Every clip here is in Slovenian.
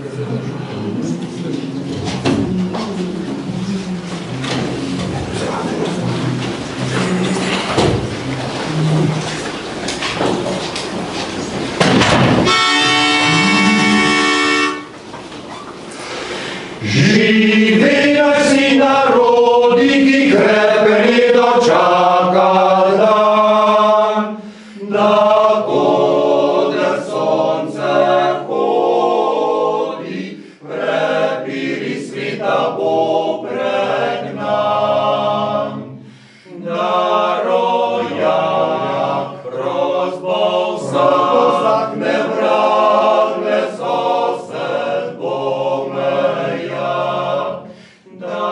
Živi si narodi, ki krepeni dočaka dan, da kode sonce hodi, prepiri sveta bo pregnan. Da rojak rozbol vsak ne vratle sosed bo meja. Da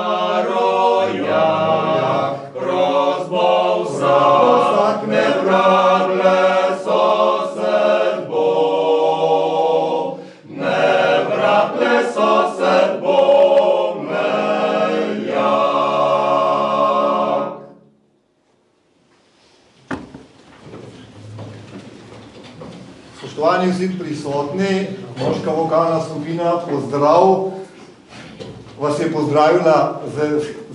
rojak rozbol vsak ne vratle sosed bo, ne vratle sosed bo meja. Spoštovani vsi prisotni, moška vokalna skupina Pozdrav vas je pozdravila z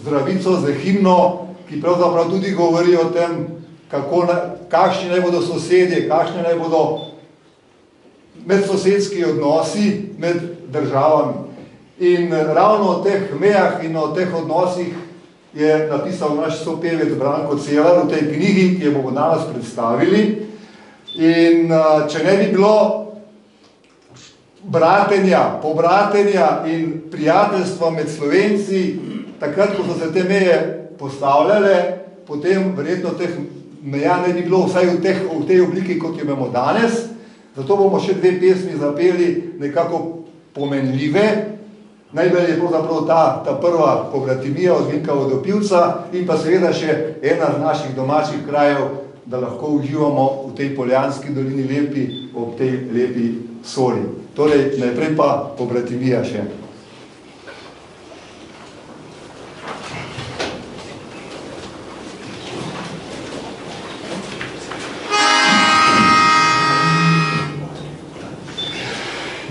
zdravico, z himno, ki pravzaprav tudi govori o tem, kakšni naj bodo sosedje, kakšni naj bodo medsosedski odnosi med državami. In ravno o teh mejah in o teh odnosih je napisal naš sopevec Branko Celar v tej knjigi, ki jo bomo danes predstavili. In če ne bi bilo bratenja, pobratenja in prijateljstva med Slovenci, takrat, ko so se te meje postavljale, potem verjetno teh meja ne bi bilo vsaj v tej obliki, kot jo imamo danes. Zato bomo še dve pesmi zapeli nekako pomenljive. Najbolj je pravzaprav ta prva Pobratimija od Vinka Vodopivca in pa seveda še ena z naših domačih krajev, da lahko uživamo v tej Poljanski dolini lepi, ob tej lepi soli. Torej, najprej pa Pobratimija še.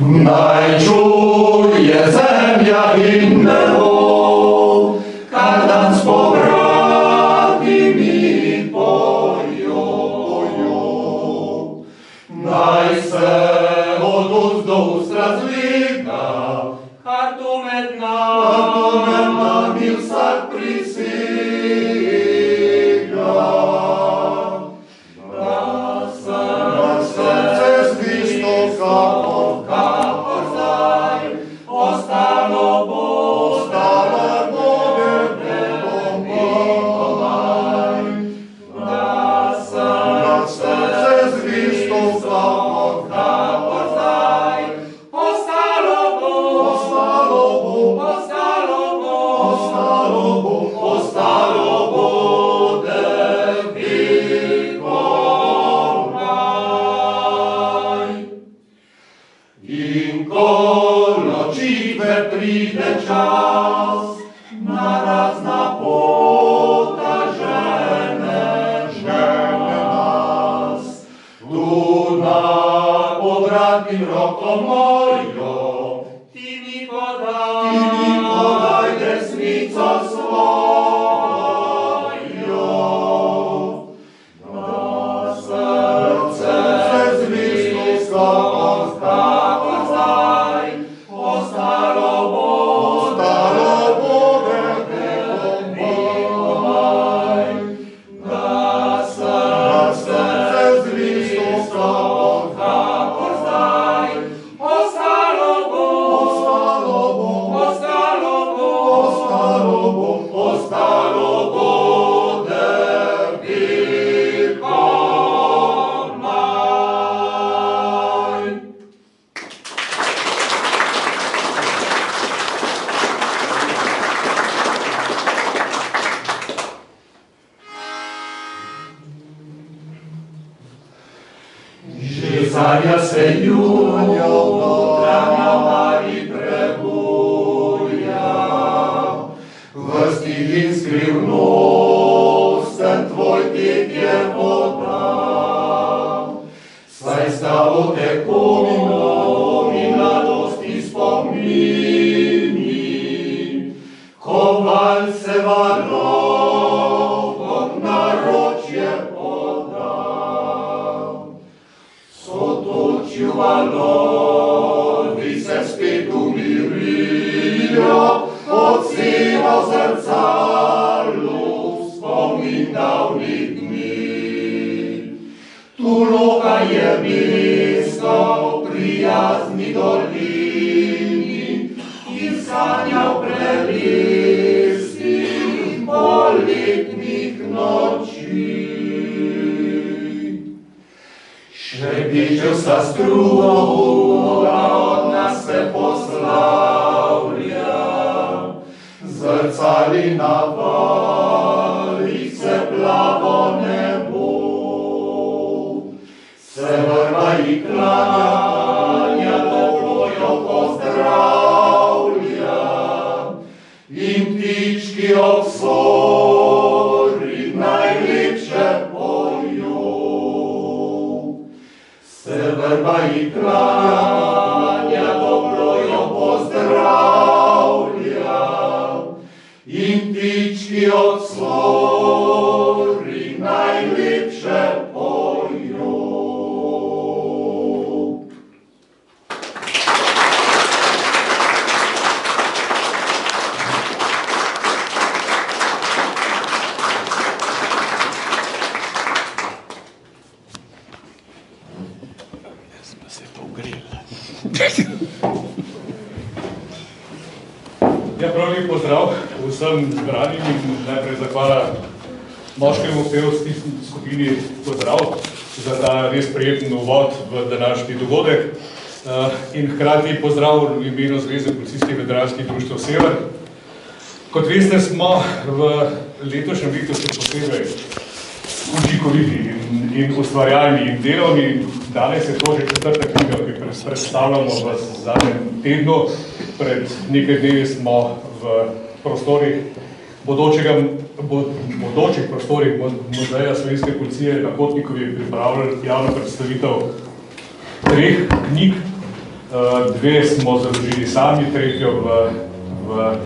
Naj čuje zemlja in nebo, kar dan s pobratimi pojo. Naj se od ust do ust razliga, kar tu med nami vsak prisiga. Da se zvisto kakor zdaj, ostalo bo nebom Nikolaj. Da se zvisto kakor zdaj, ostalo bo in ko nočitve pride čas, na razna pota žene nas. Tu na povratnim rokom mojo, ti mi podaj desnico svojo. Da srce zvisto kakor zdaj, ostalo bo nebom Nikolaj. Da srce zvisto kakor zdaj, ostalo bo Nikolaj. Že zarja se junjo notranja mari prebuja, vrsti in skrivnosten tvoj tek je voda. Saj sta o tekom in mladosti spomin. je biskal v prijazni dolini in sanjal prelistih poletnih noči. Šebičev sta struga od nas se poslavlja, zrcali na valih se plavo nebo. Se vrba ji klanja, toplo jo pozdravlja in ptički ob sori najlepše pojo. Se vrba ji klanja, toplo jo pozdravlja in ptički ob sori najlepše pojo. Ja, prav lep pozdrav vsem zbranim in najprej zahvala moškemu pevski skupini Pozdrav za ta res prijeten uvod v današnji dogodek in hkrati pozdrav v imenu Zveze policijskih veteranskih društev Sever. Kot veste, smo v letošnjem letu še posebej učinkoviti in ustvarjalni in delovni. Danes je to že četrta knjiga, ki predstavljamo v zadnjem tednu. Pred nekaj dnevi smo v prostorih bodočih prostorih Muzeja Slovenske policije na Kotnikovi pripravili javno predstavitev 3 knjig. 2 smo založili sami, 3 v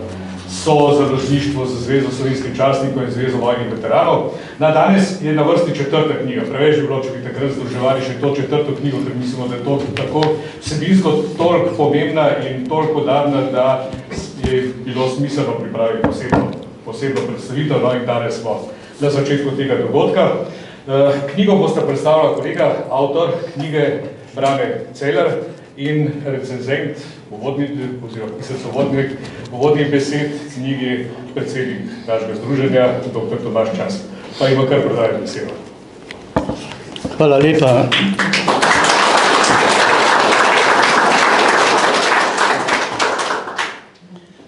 sozaložništvu z Zvezo slovenskih častnikov in Zvezo vojnih veteranov. Danes je na vrsti 4. knjiga. Preveč bi bilo, če bi takrat združevali še to 4. knjigo, ker mislimo, da je to tako vsebinsko toliko pomembna in toliko udarna, da je bilo smiselno pripraviti posebno predstavitev. No in danes smo na začetku tega dogodka. Knjigo bosta predstavila kolega, avtor knjige Brane Celer in recenzent, pisec uvodnih besed knjigi predsednik našega združenja, dr. Tomaž Čas. Pa ima kar predajati besedo. Hvala lepa.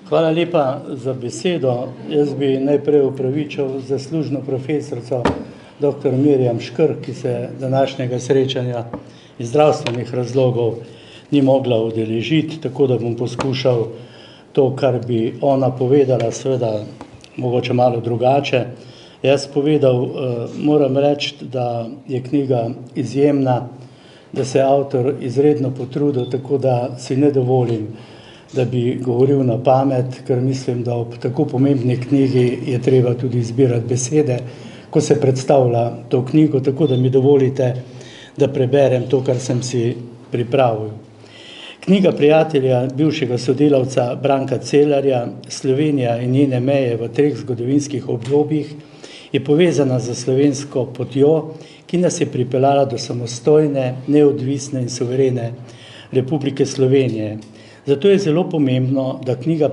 Hvala lepa za besedo. Jaz bi najprej upravičil zaslužno profesorico dr. Mirjam Škrk, ki se današnjega srečanja iz zdravstvenih razlogov ni mogla udeležiti, tako da bom poskušal to, kar bi ona povedala, seveda mogoče malo drugače. Jaz povedal, moram reči, da je knjiga izjemna, da se je avtor izredno potrudil, tako da si ne dovolim, da bi govoril na pamet, ker mislim, da ob tako pomembni knjigi je treba tudi izbirati besede, ko se predstavlja to knjigo, tako da mi dovolite, da preberem to, kar sem si pripravil. Knjiga prijatelja, bivšega sodelavca Branka Celarja, Slovenija in njene meje v 3 zgodovinskih obdobjih, je povezana z slovensko potjo, ki nas je pripeljala do samostojne, neodvisne in suverene Republike Slovenije. Zato je zelo pomembno, da knjiga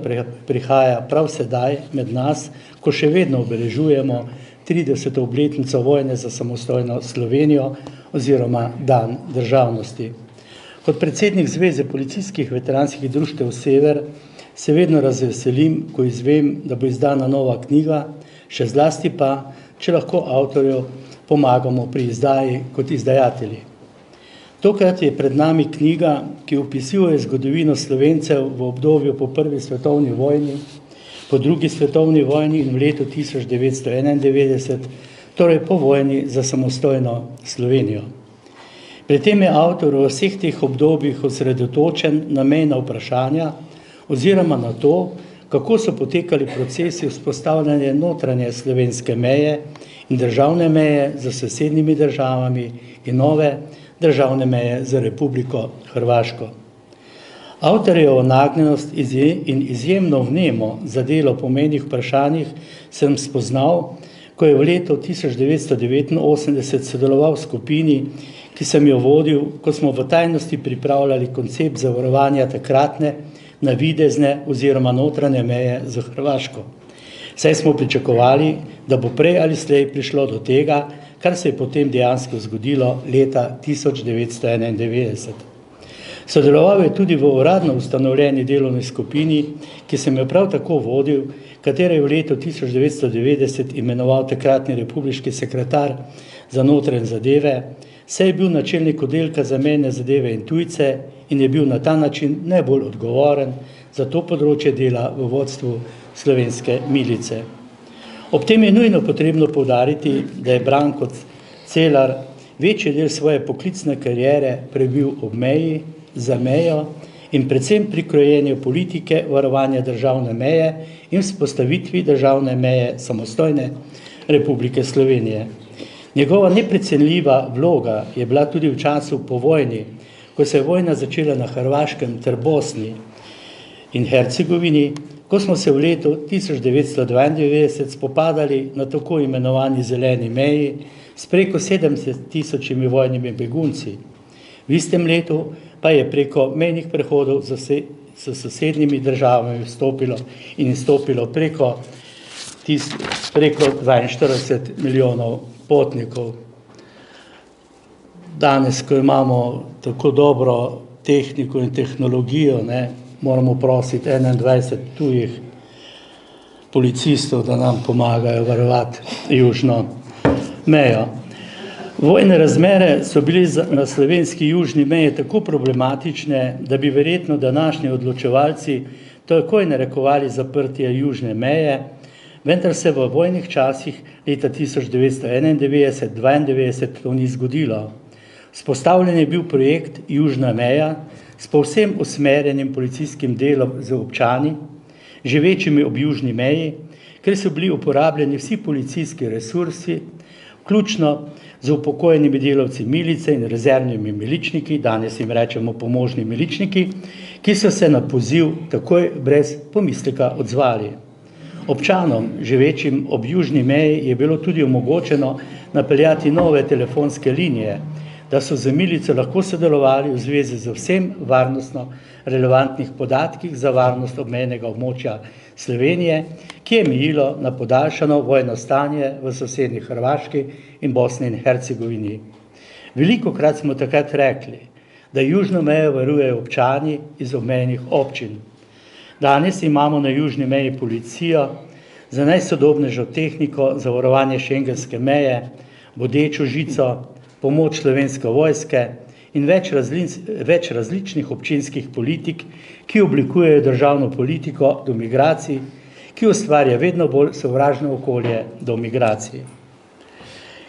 prihaja prav sedaj med nas, ko še vedno obeležujemo 30. obletnico vojne za samostojno Slovenijo oziroma dan državnosti. Kot predsednik Zveze policijskih veteranskih društev Sever se vedno razveselim, ko izvem, da bo izdana nova knjiga, še zlasti pa, če lahko avtorju pomagamo pri izdaji kot izdajatelji. Tokrat je pred nami knjiga, ki opisuje zgodovino Slovencev v obdobju po 1. svetovni vojni, po 2. svetovni vojni in v letu 1991, torej po vojni za samostojno Slovenijo. Pri tem je avtor v vseh teh obdobjih osredotočen na mejna vprašanja oziroma na to, kako so potekali procesi vzpostavljanja notranje slovenske meje in državne meje za sosednjimi državami in nove državne meje za Republiko Hrvaško. Avtorjevo nagnjenost in izjemno vnemo za delo po mejnih vprašanjih sem spoznal, ko je v letu 1989 sodeloval v skupini, ki sem jo vodil, ko smo v tajnosti pripravljali koncept zavarovanja takratne navidezne oziroma notranje meje z Hrvaško. Saj smo pričakovali, da bo prej ali slej prišlo do tega, kar se je potem dejansko zgodilo leta 1991. Sodeloval je tudi v uradno ustanovljeni delovni skupini, ki sem jo prav tako vodil, katera je v letu 1990 imenoval takratni republiški sekretar za notranje zadeve, saj je bil načelnik oddelka za mejne zadeve in tujce in je bil na ta način najbolj odgovoren za to področje dela v vodstvu slovenske milice. Ob tem je nujno potrebno poudariti, da je Branko Celar večji del svoje poklicne kariere prebil ob meji, za mejo in predvsem pri krojenju politike varovanja državne meje in vzpostavitvi državne meje samostojne Republike Slovenije. Njegova neprecenljiva vloga je bila tudi v času po vojni, ko se je vojna začela na Hrvaškem ter Bosni in Hercegovini, ko smo se v letu 1992 spopadali na tako imenovani zeleni meji s preko 70.000 vojnimi begunci. V istem letu pa je preko mejnih prehodov s sosednjimi državami vstopilo in izstopilo preko 42 milijonov potnikov. Danes, ko imamo tako dobro tehniko in tehnologijo, moramo prositi 21 tujih policistov, da nam pomagajo varovati južno mejo. Vojne razmere so bili na slovenski južni meji tako problematične, da bi verjetno današnji odločevalci takoj narekovali zaprtje južne meje, vendar se v vojnih časih leta 1991-1992 to ni zgodilo. Vzpostavljen je bil projekt Južna meja s povsem usmerjenim policijskim delom z občani, živečimi ob južni meji, ker so bili uporabljeni vsi policijski resursi, vključno z upokojenimi delavci milice in rezervnimi miličniki, danes jim rečemo pomožni miličniki, ki so se na poziv takoj brez pomisleka odzvali. Občanom, živečim ob južni meji, je bilo tudi omogočeno napeljati nove telefonske linije, da so z milico lahko sodelovali v zvezi z vsem varnostno relevantnih podatkih za varnost obmejnega območja Slovenije, ki je mejilo na podaljšano vojno stanje v sosednji Hrvaški in Bosni in Hercegovini. Velikokrat smo takrat rekli, da južno mejo varujejo občani iz obmejnih občin. Danes imamo na južni meji policijo za najsodobnejšo tehniko za varovanje šengenske meje, bodečo žico, pomoč slovenske vojske in več različnih občinskih politik, ki oblikujejo državno politiko do migracij, ki ustvarja vedno bolj sovražno okolje do migracij.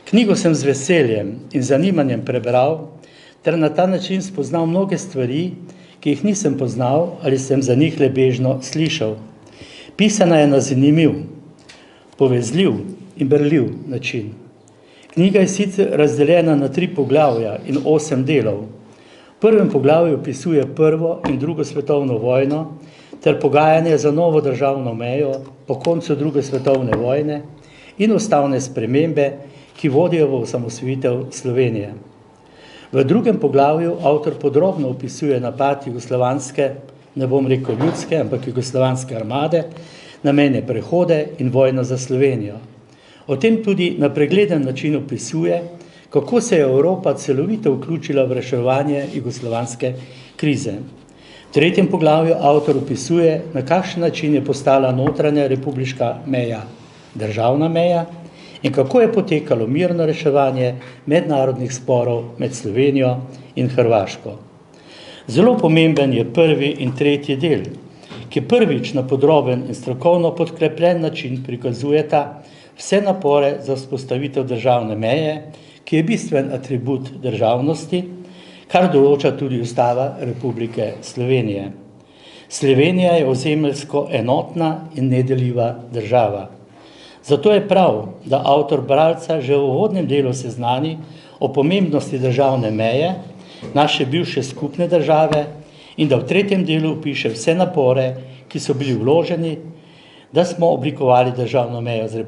Knjigo sem z veseljem in zanimanjem prebral, ter na ta način spoznal mnoge stvari, ki jih nisem poznal ali sem za njih le bežno slišal. Pisana je na zanimiv, povezljiv in berljiv način. Knjiga je sicer razdeljena na 3 poglavja in 8 delov. V prvem poglavju opisuje prvo in drugo svetovno vojno ter pogajanje za novo državno mejo po koncu druge svetovne vojne in ustavne spremembe, ki vodijo v osamosvojitev Slovenije. V drugem poglavju avtor podrobno opisuje napad jugoslovanske, ne bom rekel ljudske, ampak jugoslovanske armade, na mejne prehode in vojno za Slovenijo. O tem tudi na pregleden način opisuje, kako se je Evropa celovito vključila v reševanje jugoslovanske krize. V tretjem poglavju avtor opisuje, na kakšen način je postala notranja republiška meja državna meja in kako je potekalo mirno reševanje mednarodnih sporov med Slovenijo in Hrvaško. Zelo pomemben je prvi in tretji del, ki prvič na podroben in strokovno podkrepljen način prikazujeta vse napore za vzpostavitev državne meje, ki je bistven atribut državnosti, kar določa tudi Ustava Republike Slovenije. Slovenija je ozemeljsko enotna in nedeljiva država. Zato je prav, da avtor bralca že v uvodnem delu seznani o pomembnosti državne meje, naše bivše skupne države, in da v tretjem delu opiše vse napore, ki so bili vloženi, da smo oblikovali državno mejo z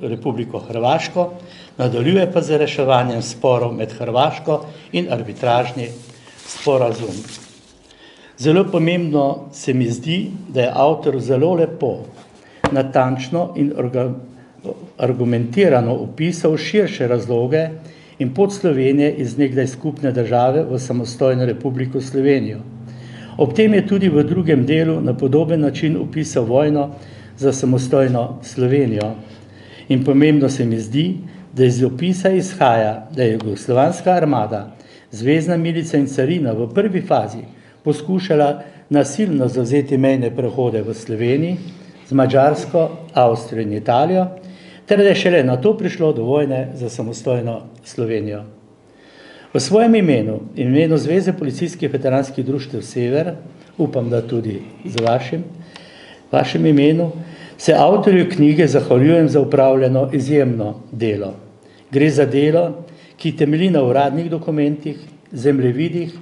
Republiko Hrvaško, nadaljuje pa z reševanjem sporov med Hrvaško in arbitražni sporazum. Zelo pomembno se mi zdi, da je avtor zelo lepo, natančno in argumentirano opisal širše razloge in pot Slovenije iz nekdaj skupne države v samostojno Republiko Slovenijo. Ob tem je tudi v drugem delu na podoben način opisal vojno za samostojno Slovenijo. In pomembno se mi zdi, da iz opisa izhaja, da je jugoslovanska armada, zvezna milica in carina v prvi fazi poskušala nasilno zavzeti mejne prehode v Sloveniji z Madžarsko, Avstrijo in Italijo, ter da je šele na to prišlo do vojne za samostojno Slovenijo. V svojem imenu in imenu Zveze policijskih veteranskih društev Sever, upam, da tudi z vašem imenu, se avtorju knjige zahvaljujem za upravljeno izjemno delo. Gre za delo, ki temelji na uradnih dokumentih, zemljevidih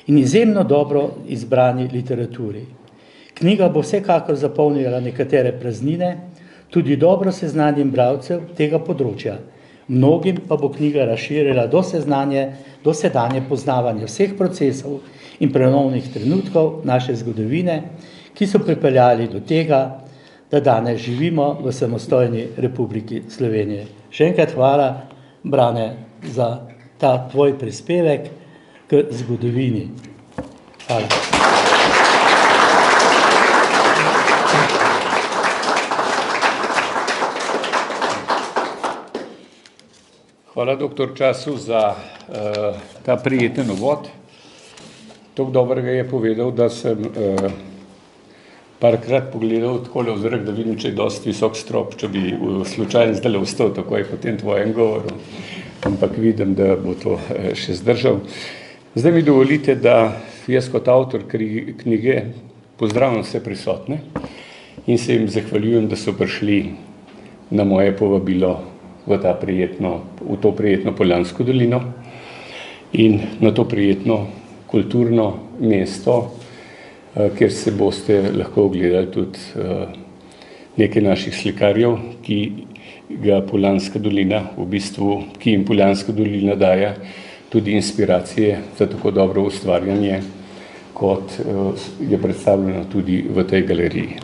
in izjemno dobro izbrani literaturi. Knjiga bo vsekakor zapolnila nekatere praznine, tudi dobro seznanjem bralcev tega področja. Mnogim pa bo knjiga razširila dosedanje poznavanje vseh procesov in prenovnih trenutkov naše zgodovine, ki so pripeljali do tega, da danes živimo v samostojni Republiki Slovenije. Še enkrat hvala, Brane, za ta tvoj prispevek k zgodovini. Hvala. Hvala dr. Času za ta prijeten uvod. Toliko dobrega je povedal, da sem parkrat pogledal takole v zrak, da vidim, če je dosti visok strop, če bi slučajno zdaj vstal takoj po tem tvojem govoru, ampak vidim, da bo to še zdržal. Zdaj mi dovolite, da jaz kot avtor knjige pozdravljam vse prisotne in se jim zahvaljujem, da so prišli na moje povabilo v to prijetno Poljansko dolino in na to prijetno kulturno mesto, kjer se boste lahko ogledali tudi nekaj naših slikarjev, ki jim Poljanska dolina daje tudi inspiracije za tako dobro ustvarjanje, kot je predstavljeno tudi v tej galeriji.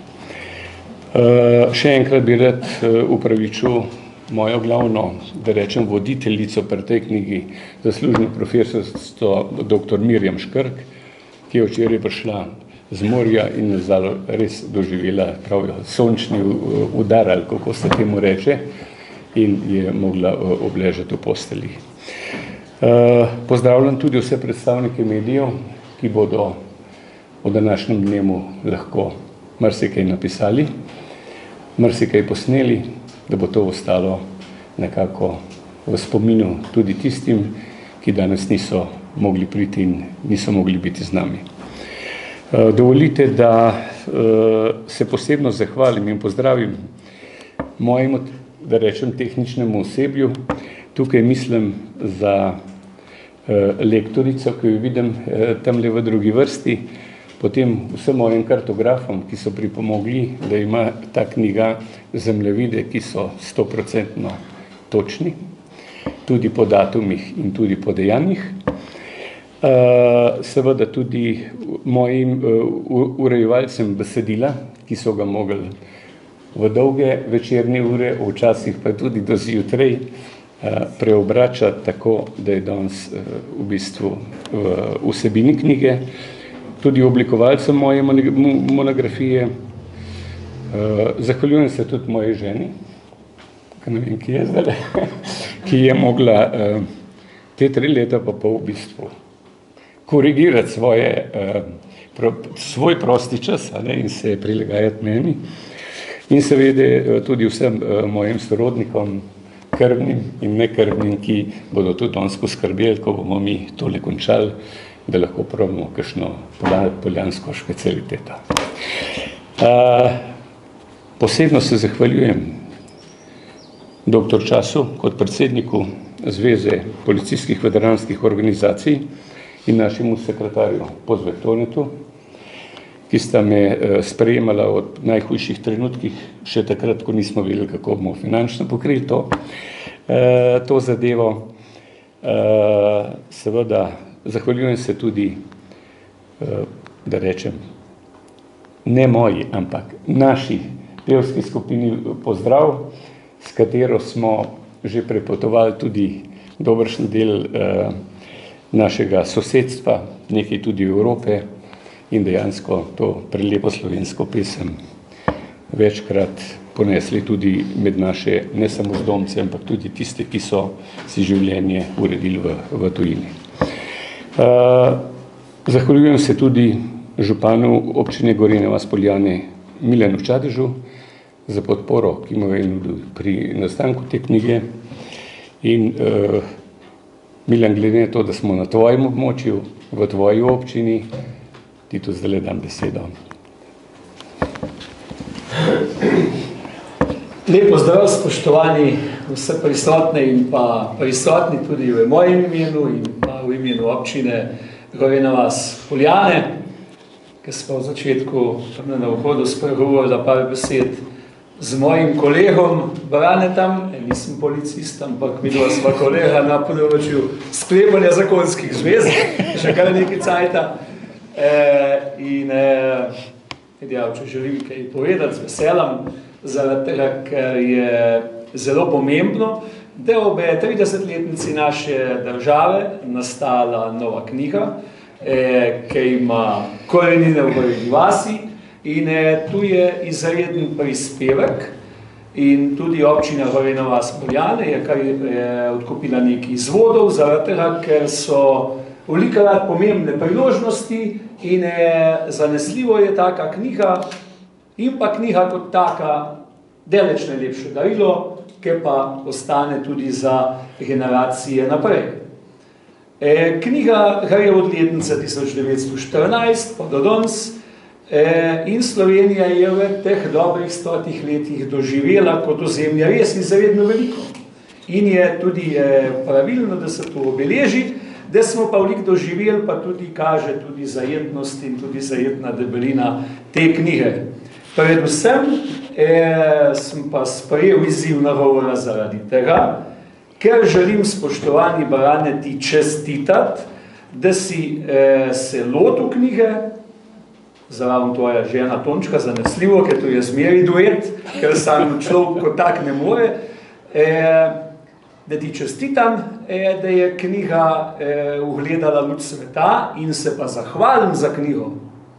Še enkrat bi rad upravičil mojo glavno, da rečem, voditeljico pri tej knjigi, zaslužno profesorstvo dr. Mirjam Škrk, ki je včeraj prišla z morja in res doživela sončni udar, ali kako se temu reče, in je mogla obležati v postelji. Pozdravljam tudi vse predstavnike medijev, ki bodo o današnjem dnevu lahko marsikaj napisali, marsikaj posneli, da bo to ostalo nekako v spominu tudi tistim, ki danes niso mogli priti in niso mogli biti z nami. Dovolite, da se posebno zahvalim in pozdravim mojemu, da rečem, tehničnemu osebju. Tukaj mislim za lektorico, ki jo vidim tamle v drugi vrsti, potem vsem mojim kartografom, ki so pripomogli, da ima ta knjiga zemljevide, ki so 100% točni, tudi po datumih in tudi po dejanjih. Seveda tudi mojim urejevalcem besedila, ki so ga mogli v dolge večerne ure, včasih pa tudi do zjutraj, preobračati tako, da je danes v bistvu v vsebini knjige, tudi oblikovalcem moje monografije. Zahvaljujem se tudi moji ženi, ki ne vem, ki je zdaj, ki je mogla te 3 leta pa pol v bistvu korigirati svoj prosti čas in se prilagajati meni. In seveda tudi vsem mojim sorodnikom, krvnim in nekrvnim, ki bodo tudi danes poskrbeli, ko bomo mi tole končali, da lahko probamo kakšno poljansko špecialiteto. Posebno se zahvaljujem dr. Času kot predsedniku Zveze policijskih veteranskih organizacij in našemu sekretarju Pozve Tonetu, ki sta me sprejemala od najhujših trenutkih, še takrat, ko nismo vedeli, kako bomo finančno pokrili to zadevo. Seveda, zahvaljujem se tudi, da rečem, ne moji, ampak naši pevski skupini Pozdrav, s katero smo že prepotovali tudi dobršen del našega sosedstva, nekaj tudi Evrope in dejansko to prelepo slovensko pesem večkrat ponesli tudi med naše ne samo zdomce, ampak tudi tiste, ki so si življenje uredili v tujini. Zahvaljujem se tudi županu občine Gorenja vas - Poljane Milanu Čadežu za podporo, ki mu je nudil pri nastanku te knjige. In Milan, glede na to, da smo na tvojem območju, v tvoji občini, ti tu zdaj dam besedo. Lep pozdrav, spoštovani vse prisotne in pa prisotni tudi v mojem imenu in pa v imenu občine Gorenja vas - Poljane, ki smo v začetku na vhodu spregovorili par besed z mojim kolegom Branetom, nisem policist, ampak midva sva kolega na področju sklepanja zakonskih zvez, še kar nekaj cajta. Če želim kaj povedati, z veseljem, zaradi tega, ker je zelo pomembno, da ob 30-letnici naše države nastala nova knjiga, ki ima korenine v Gorenji vasi, in tu je izreden prispevek in tudi občina Gorenja vas - Poljane je odkupila nekaj izvodov, zaradi tega, ker so velikokrat pomembne priložnosti in zanesljivo je taka knjiga in pa knjiga kot taka daleč najlepše darilo, ki pa ostane tudi za generacije naprej. Knjiga gre od letnice 1914 pa do danes in Slovenija je v teh dobrih 100 letih doživela kot ozemlje res izredno veliko. In je tudi pravilno, da se to obeleži, da smo pa veliko doživeli, pa tudi kaže tudi zajetnost in tudi zajetna debelina te knjige. Predvsem sem pa sprejel izziv nagovora zaradi tega, ker želim, spoštovani Brane, ti čestitati, da si se lotil knjige, zraven tvoja žena Tončka, zanesljivo, ker to je zmeri duet, ker sam človek kot tak ne more, da ti čestitam, da je knjiga ugledala luč sveta in se pa zahvalim za knjigo,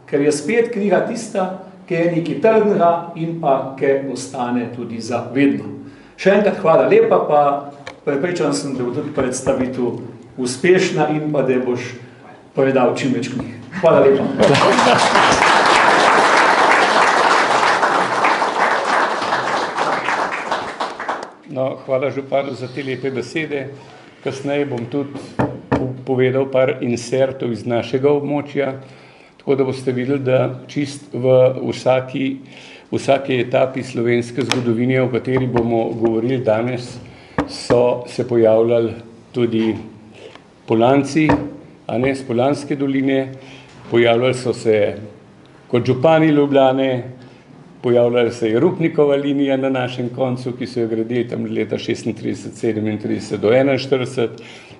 ker je spet knjiga tista, ki je nekaj trdnega in pa ki ostane tudi za vedno. Še enkrat hvala lepa, pa prepričan sem, da bo tudi predstavitev uspešna in pa da boš povedal čim več knjig. Hvala lepa. No, hvala županu za te lepe besede. Kasneje bom tudi povedal par insertov iz našega območja, tako da boste videli, da čist v vsaki etapi slovenske zgodovine, o kateri bomo govorili danes, so se pojavljali tudi Polanci, a ne z Poljanske doline, pojavljali so se kot župani Ljubljane, pojavljala se je Rupnikova linija na našem koncu, ki so jo gradili tam leta 36, 37 do 41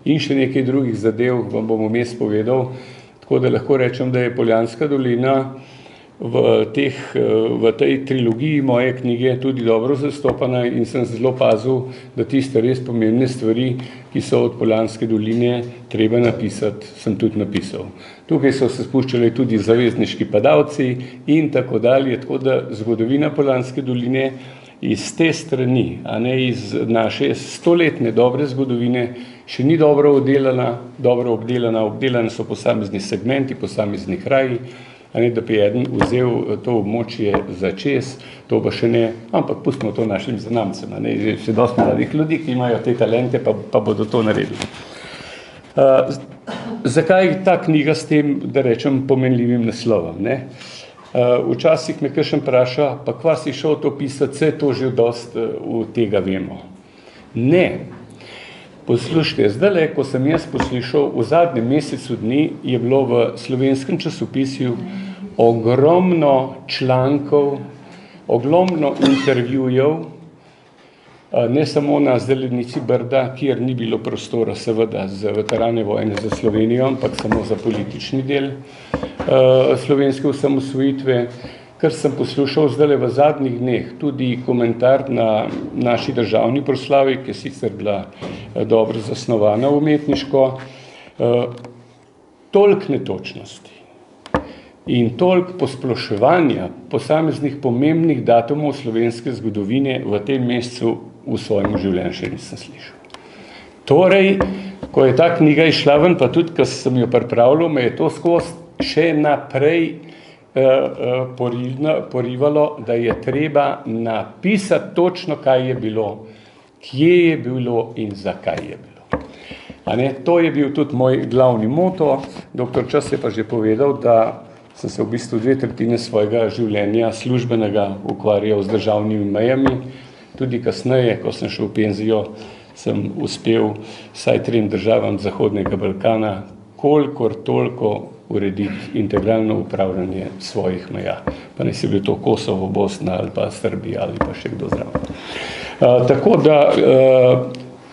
in še nekaj drugih zadev vam bom vmes povedal. Tako da lahko rečem, da je Poljanska dolina v tej trilogiji moje knjige tudi dobro zastopana in sem zelo pazil, da tiste res pomembne stvari, ki so od Poljanske doline treba napisati, sem tudi napisal. Tukaj so se spuščali tudi zavezniški padalci in tako dalje, tako da zgodovina Poljanske doline iz te strani, a ne iz naše stoletne dobre zgodovine, še ni dobro obdelana, obdelani so posamezni segmenti, posamezni kraji, a ne da bi eden vzel to območje za čez, to pa še ne, ampak pustimo to našim zanamcem, a ne, še dosti mladih ljudi, ki imajo te talente, pa bodo to naredili. Zakaj ta knjiga s tem, da rečem, pomenljivim naslovom, ne? Včasih me kakšen vpraša, pa kva si šel to pisati, vse to že dosti tega vemo. Ne. Poslušajte, zdajle, ko sem jaz poslušal, v zadnjem mesecu dni je bilo v slovenskem časopisju ogromno člankov, ogromno intervjujev, ne samo na Zelenici Brda, kjer ni bilo prostora seveda za veterane vojne za Slovenijo, ampak samo za politični del slovenske osamosvojitve, kar sem poslušal zdaj v zadnjih dneh, tudi komentar na naši državni proslavi, ki je sicer bila dobro zasnovana umetniško, toliko netočnosti in toliko posploševanja posameznih pomembnih datumov slovenske zgodovine v tem mesecu v svojem življenju še nisem slišal. Torej, ko je ta knjiga išla ven, pa tudi, ko sem jo pripravljal, me je to skozi še naprej porivalo, da je treba napisati točno, kaj je bilo, kje je bilo in zakaj je bilo. To je bil tudi moj glavni moto. Dr. Čas je pa že povedal, da sem se v bistvu 2/3 svojega življenja službenega ukvarjal z državnimi mejami. Tudi kasneje, ko sem šel v penzijo, sem uspel vsaj 3 državam Zahodnega Balkana kolikor toliko urediti integralno upravljanje svojih meja. Pa ne si bil to Kosovo, Bosna ali pa Srbija ali pa še kdo zraven. Tako da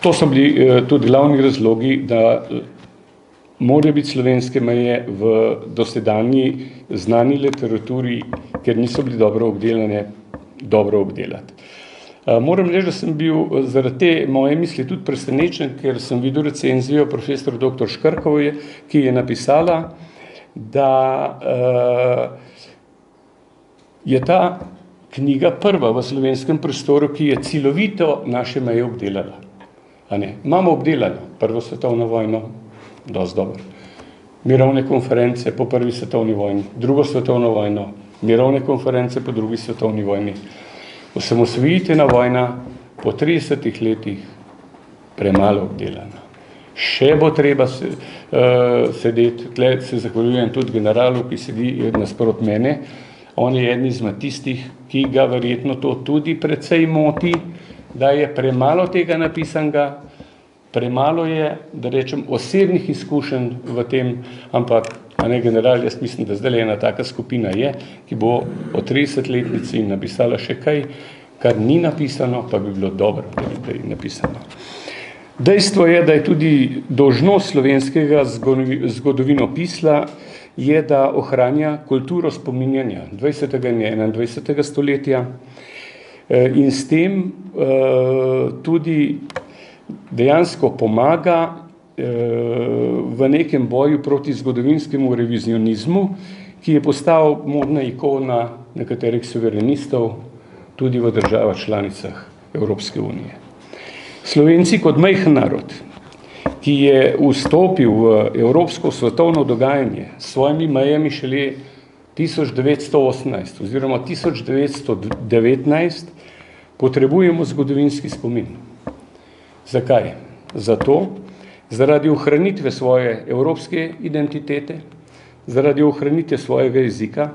to so bili tudi glavni razlogi, da morajo biti slovenske meje v dosedanji znani literaturi, ker niso bili dobro obdelane, dobro obdelati. Moram reči, da sem bil zaradi te moje misli tudi presenečen, ker sem videl recenzijo profesor dr. Škrkove, ki je napisala, da je ta knjiga prva v slovenskem prostoru, ki je celovito naše meje obdelala. Imamo obdelano Prvo svetovno vojno, dosti dobro. Mirovne konference po Prvi svetovni vojni, Drugo svetovno vojno, mirovne konference po Drugi svetovni vojni. Osamosvojitvena vojna po 30 letih premalo obdelana. Še bo treba sedeti, tle se zahvaljujem tudi generalu, ki sedi nasprot mene. On je eden izmed tistih, ki ga verjetno to tudi precej moti, da je premalo tega napisanega, premalo je, da rečem, osebnih izkušenj v tem, ampak general, jaz mislim, da zdaj ena taka skupina je, ki bo o 30-letnici napisala še kaj, kar ni napisano, pa bi bilo dobro, da je napisano. Dejstvo je, da je tudi dolžnost slovenskega zgodovinopisla je, da ohranja kulturo spominjanja 20. in 21. stoletja in s tem tudi dejansko pomaga v nekem boju proti zgodovinskemu revizionizmu, ki je postal modna ikona nekaterih suverenistov tudi v državah članicah Evropske unije. Slovenci kot majhen narod, ki je vstopil v evropsko svetovno dogajanje s svojimi mejami šele 1918 oziroma 1919, potrebujemo zgodovinski spomin. Zakaj? Zato, zaradi ohranitve svoje evropske identitete, zaradi ohranitve svojega jezika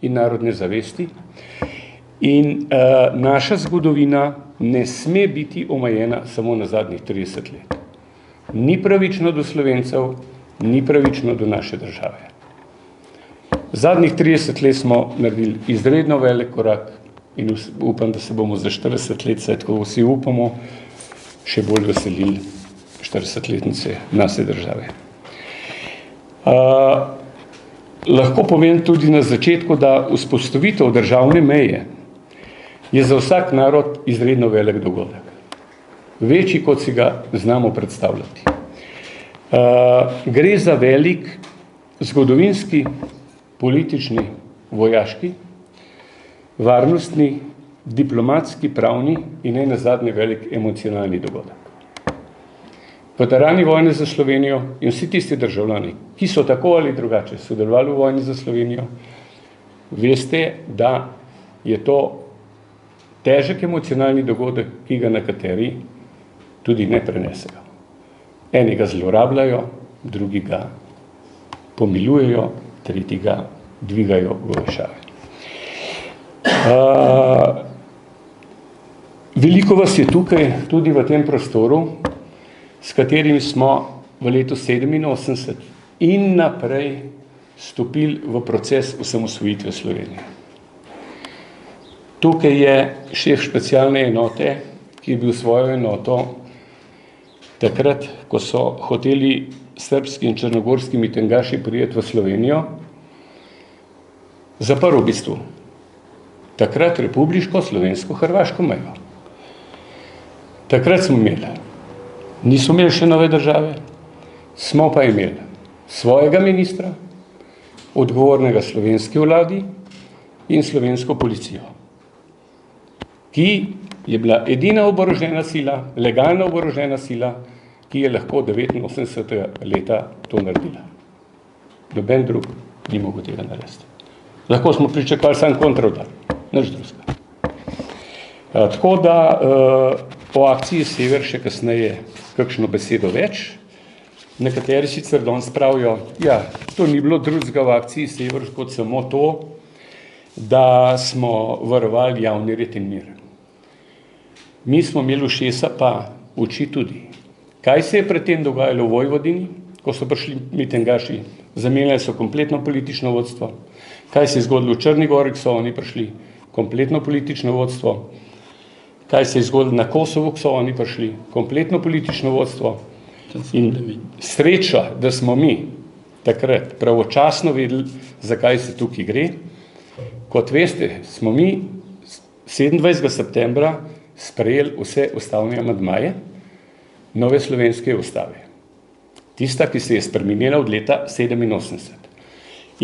in narodne zavesti. In naša zgodovina ne sme biti omejena samo na zadnjih 30 let. Ni pravično do Slovencev, ni pravično do naše države. Zadnjih 30 let smo naredili izredno velik korak in upam, da se bomo za 40 let, saj tako vsi upamo, še bolj veselili 40-letnice naše države. Lahko povem tudi na začetku, da vzpostavitev državne meje je za vsak narod izredno velik dogodek. Večji, kot si ga znamo predstavljati. Gre za velik zgodovinski, politični, vojaški, varnostni, diplomatski, pravni in nenazadnje velik emocionalni dogodek. Veterani vojne za Slovenijo in vsi tisti državljani, ki so tako ali drugače sodelovali v vojni za Slovenijo, veste, da je to težek emocionalni dogodek, ki ga nekateri tudi ne prenesejo. Eni ga zlorabljajo, drugi ga pomilujejo, tretji ga dvigajo v vešave. Veliko vas je tukaj tudi v tem prostoru, s katerimi smo v letu 87 in naprej stopili v proces osamosvojitve Slovenije. Tukaj je šef specialne enote, ki je bil svojo enoto takrat, ko so hoteli srbski in črnogorski mitingaši prijeti v Slovenijo, zaprl v bistvu takrat republiško slovensko-hrvaško mejo. Takrat smo imeli, nismo imeli še nove države, smo pa imeli svojega ministra, odgovornega slovenski vladi in slovensko policijo, ki je bila edina oborožena sila, legalna oborožena sila, ki je lahko 89. leta to naredila. Noben drug ni mogel tega narediti. Lahko smo pričakovali sam kontraudar, nič drugega. Tako da o akciji Sever še kasneje kakšno besedo več. Nekateri sicer danes pravijo, ja, to ni bilo drugega v akciji Sever kot samo to, da smo varovali javni red in mir. Mi smo imeli ušesa pa oči tudi. Kaj se je predtem dogajalo v Vojvodini, ko so prišli mitingaši, zamenjali so kompletno politično vodstvo. Kaj se je zgodilo v Črni Gori, ko so oni prišli, kompletno politično vodstvo. Kaj se je zgodilo na Kosovu, ko so oni prišli, kompletno politično vodstvo. In sreča, da smo mi takrat pravočasno vedeli, zakaj se tukaj gre. Kot veste, smo mi 27. septembra sprejeli vse ustavne amandmaje nove slovenske ustave. Tista, ki se je spremenila od leta 87.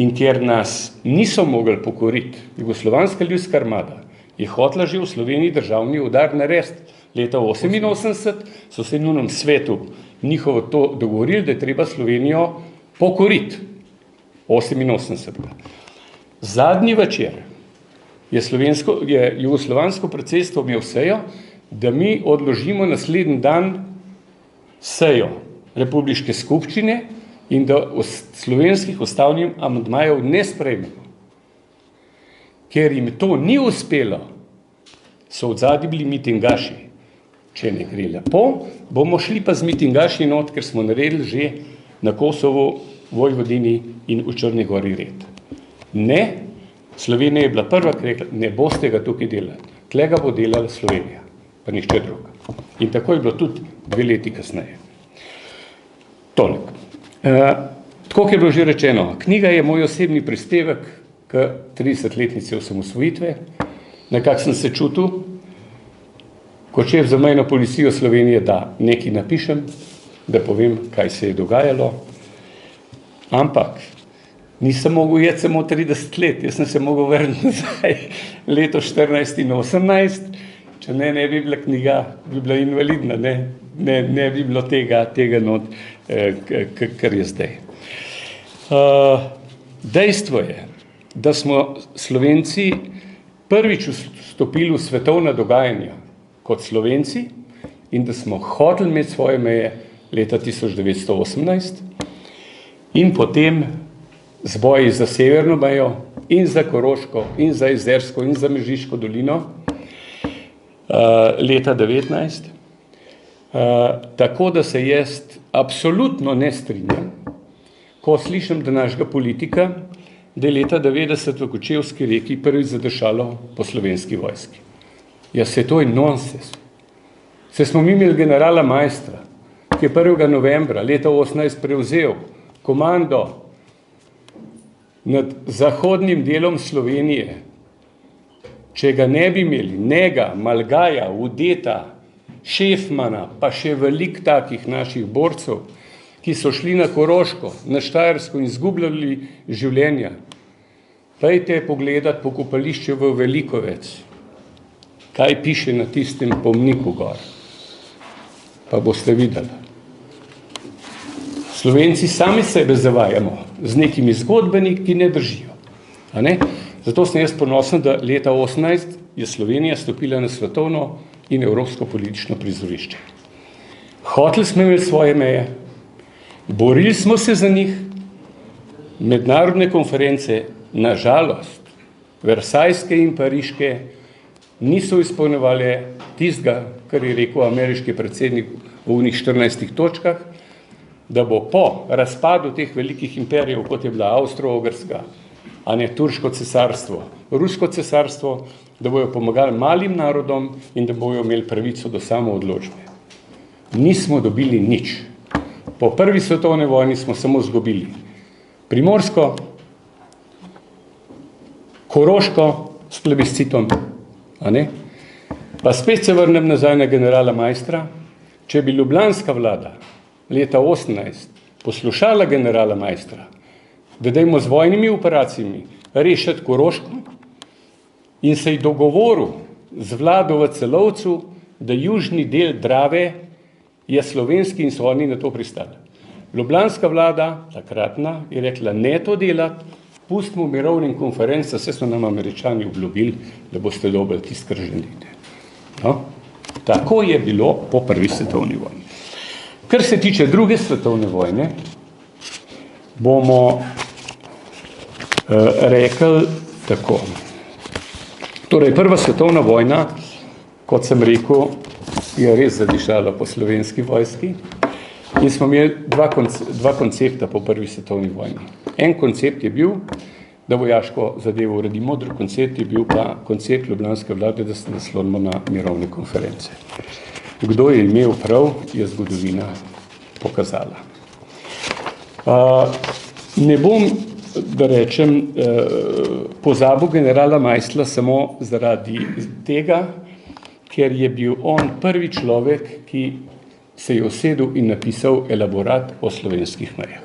In ker nas niso mogli pokoriti, Jugoslovanska ljudska armada je hotela že v Sloveniji državni udar narediti. Leta 88 so se v njunem svetu njihovo to dogovorili, da je treba Slovenijo pokoriti. 88. Zadnji večer je jugoslovansko predsedstvo imelo sejo, da mi odložimo naslednji dan sejo republiške skupščine in da slovenskih ustavnih amandmajev ne sprejmemo. Ker jim to ni uspelo, so odzadnji bili mitingaši. Če ne gre lepo, bomo šli pa z mitingaši not, ker smo naredili že na Kosovu, Vojvodini in v Črni Gori red. Ne, Slovenija je bila prva, ki je rekla, ne boste ga tukaj delati. Tle ga bo delala Slovenija, pa nihče drug. In tako je bilo tudi 2 leti kasneje. Toliko. Tako je bilo že rečeno, knjiga je moj osebni prispevek k 30-letnici osamosvojitve. Nekako sem se čutil, kot šef za mejno policijo Slovenije, da nekaj napišem, da povem, kaj se je dogajalo. Ampak nisem mogel jeti samo 30 let, jaz sem se mogel vrniti nazaj leto 14 in 18, če ne bi bila knjiga, bi bila invalidna, ne bi bilo tega not, kar je zdaj. Dejstvo je, da smo Slovenci prvič vstopili v svetovna dogajanja kot Slovenci in da smo hoteli imeti svoje meje leta 1918 in potem z boji za severno mejo in za Koroško in za Jezersko in za Mežiško dolino leta 19. Tako da se jaz absolutno ne strinjam, ko slišim današnjega politika, da je leta 90 v Kočevski reki prvič zadržalo po slovenski vojski. Ja, se to je nonsens. Se smo mi imeli generala Majstra, ki je 1. novembra leta 18 prevzel komando nad zahodnim delom Slovenije. Če ga ne bi imeli, njega, Malgaja, Udeta, Šefmana, pa še veliko takih naših borcev, ki so šli na Koroško, na Štajersko in izgubljali življenja. Pejte pogledati pokopališče v Velikovec, kaj piše na tistem pomniku gor, pa boste videli. Slovenci sami sebe zavajamo z nekimi zgodbeni, ki ne držijo. A ne? Zato sem jaz ponosen, da leta 18 je Slovenija stopila na svetovno in evropsko politično prizorišče. Hoteli smo imeti svoje meje, borili smo se za njih, mednarodne konference, na žalost, Versajske in Pariške, niso izpolnjevali tistega, kar je rekel ameriški predsednik v unih 14 točkah. da bo po razpadu teh velikih imperijev, kot je bila Avstro-Ogrska, a ne Turško cesarstvo, Rusko cesarstvo, da bojo pomagali malim narodom in da bojo imeli pravico do samoodločbe. Nismo dobili nič. Po prvi svetovni vojni smo samo izgubili Primorsko, Koroško s plebiscitom, a ne? Pa spet se vrnem nazaj na generala Maistra. Če bi ljubljanska vlada leta 18 poslušala generala Maistra, da dajmo z vojnimi operacijami rešiti Koroško in se je dogovoril z vlado v Celovcu, da južni del Drave je slovenski in so oni na to pristali. Ljubljanska vlada, takratna, je rekla, ne to delati, pustimo mirovnim konferencam, vse so nam Američani obljubili, da boste dobili tisto, kar želite. No? Tako je bilo po prvi svetovni vojni. Kar se tiče druge svetovne vojne, bomo rekli tako. Torej, prva svetovna vojna, kot sem rekel, je res zadišala po slovenski vojski in smo imeli dva koncepta po prvi svetovni vojni. En koncept je bil, da vojaško zadevo uredimo, drug koncept je bil pa koncept ljubljanske vlade, da se naslonimo na mirovne konference. Kdo je imel prav, je zgodovina pokazala. Ne bom, da rečem, pozabil generala Maistra samo zaradi tega, ker je bil on prvi človek, ki se je usedel in napisal elaborat o slovenskih mejah.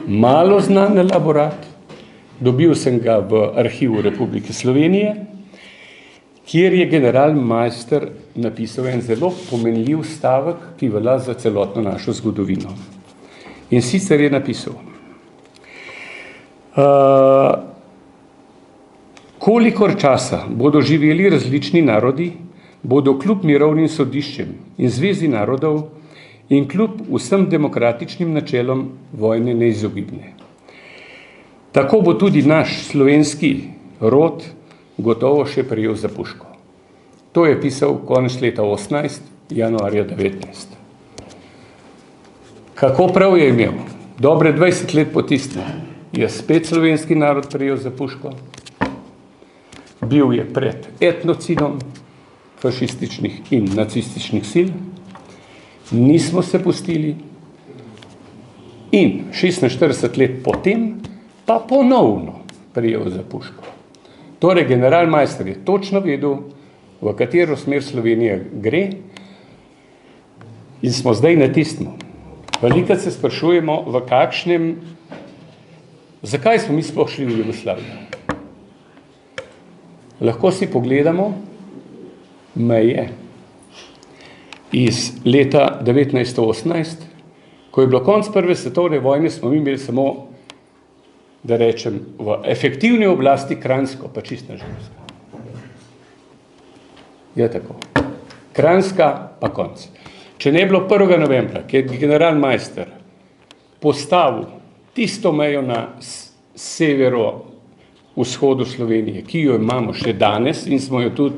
Malo znan elaborat, dobil sem ga v arhivu Republike Slovenije, kjer je general Maister napisal en zelo pomenljiv stavek, ki velja za celotno našo zgodovino. In sicer je napisal, kolikor časa bodo živeli različni narodi, bodo kljub mirovnim sodiščem in zvezi narodov in kljub vsem demokratičnim načelom vojne neizogibne. Tako bo tudi naš slovenski rod gotovo še prijel za puško. To je pisal konec leta 18, januarja 19. Kako prav je imel? Dobre 20 let po tistem je spet slovenski narod prijel za puško. Bil je pred etnocidom fašističnih in nacističnih sil, nismo se pustili in 46 let potem pa ponovno prijel za puško. Torej, general Maister je točno vedel, v katero smer Slovenija gre in smo zdaj na tistem. Velikokrat se sprašujemo, v kakšnem, zakaj smo mi sploh šli v Jugoslavijo. Lahko si pogledamo meje iz leta 1918, ko je bilo konec prve svetovne vojne, smo mi imeli samo, da rečem, v efektivni oblasti Kranjsko, pa čisto Železko. Je tako. Kranjska pa konc. Če ne je bilo 1. novembra, ki je general Maister postavil tisto mejo na severo-vzhodu Slovenije, ki jo imamo še danes in smo jo tudi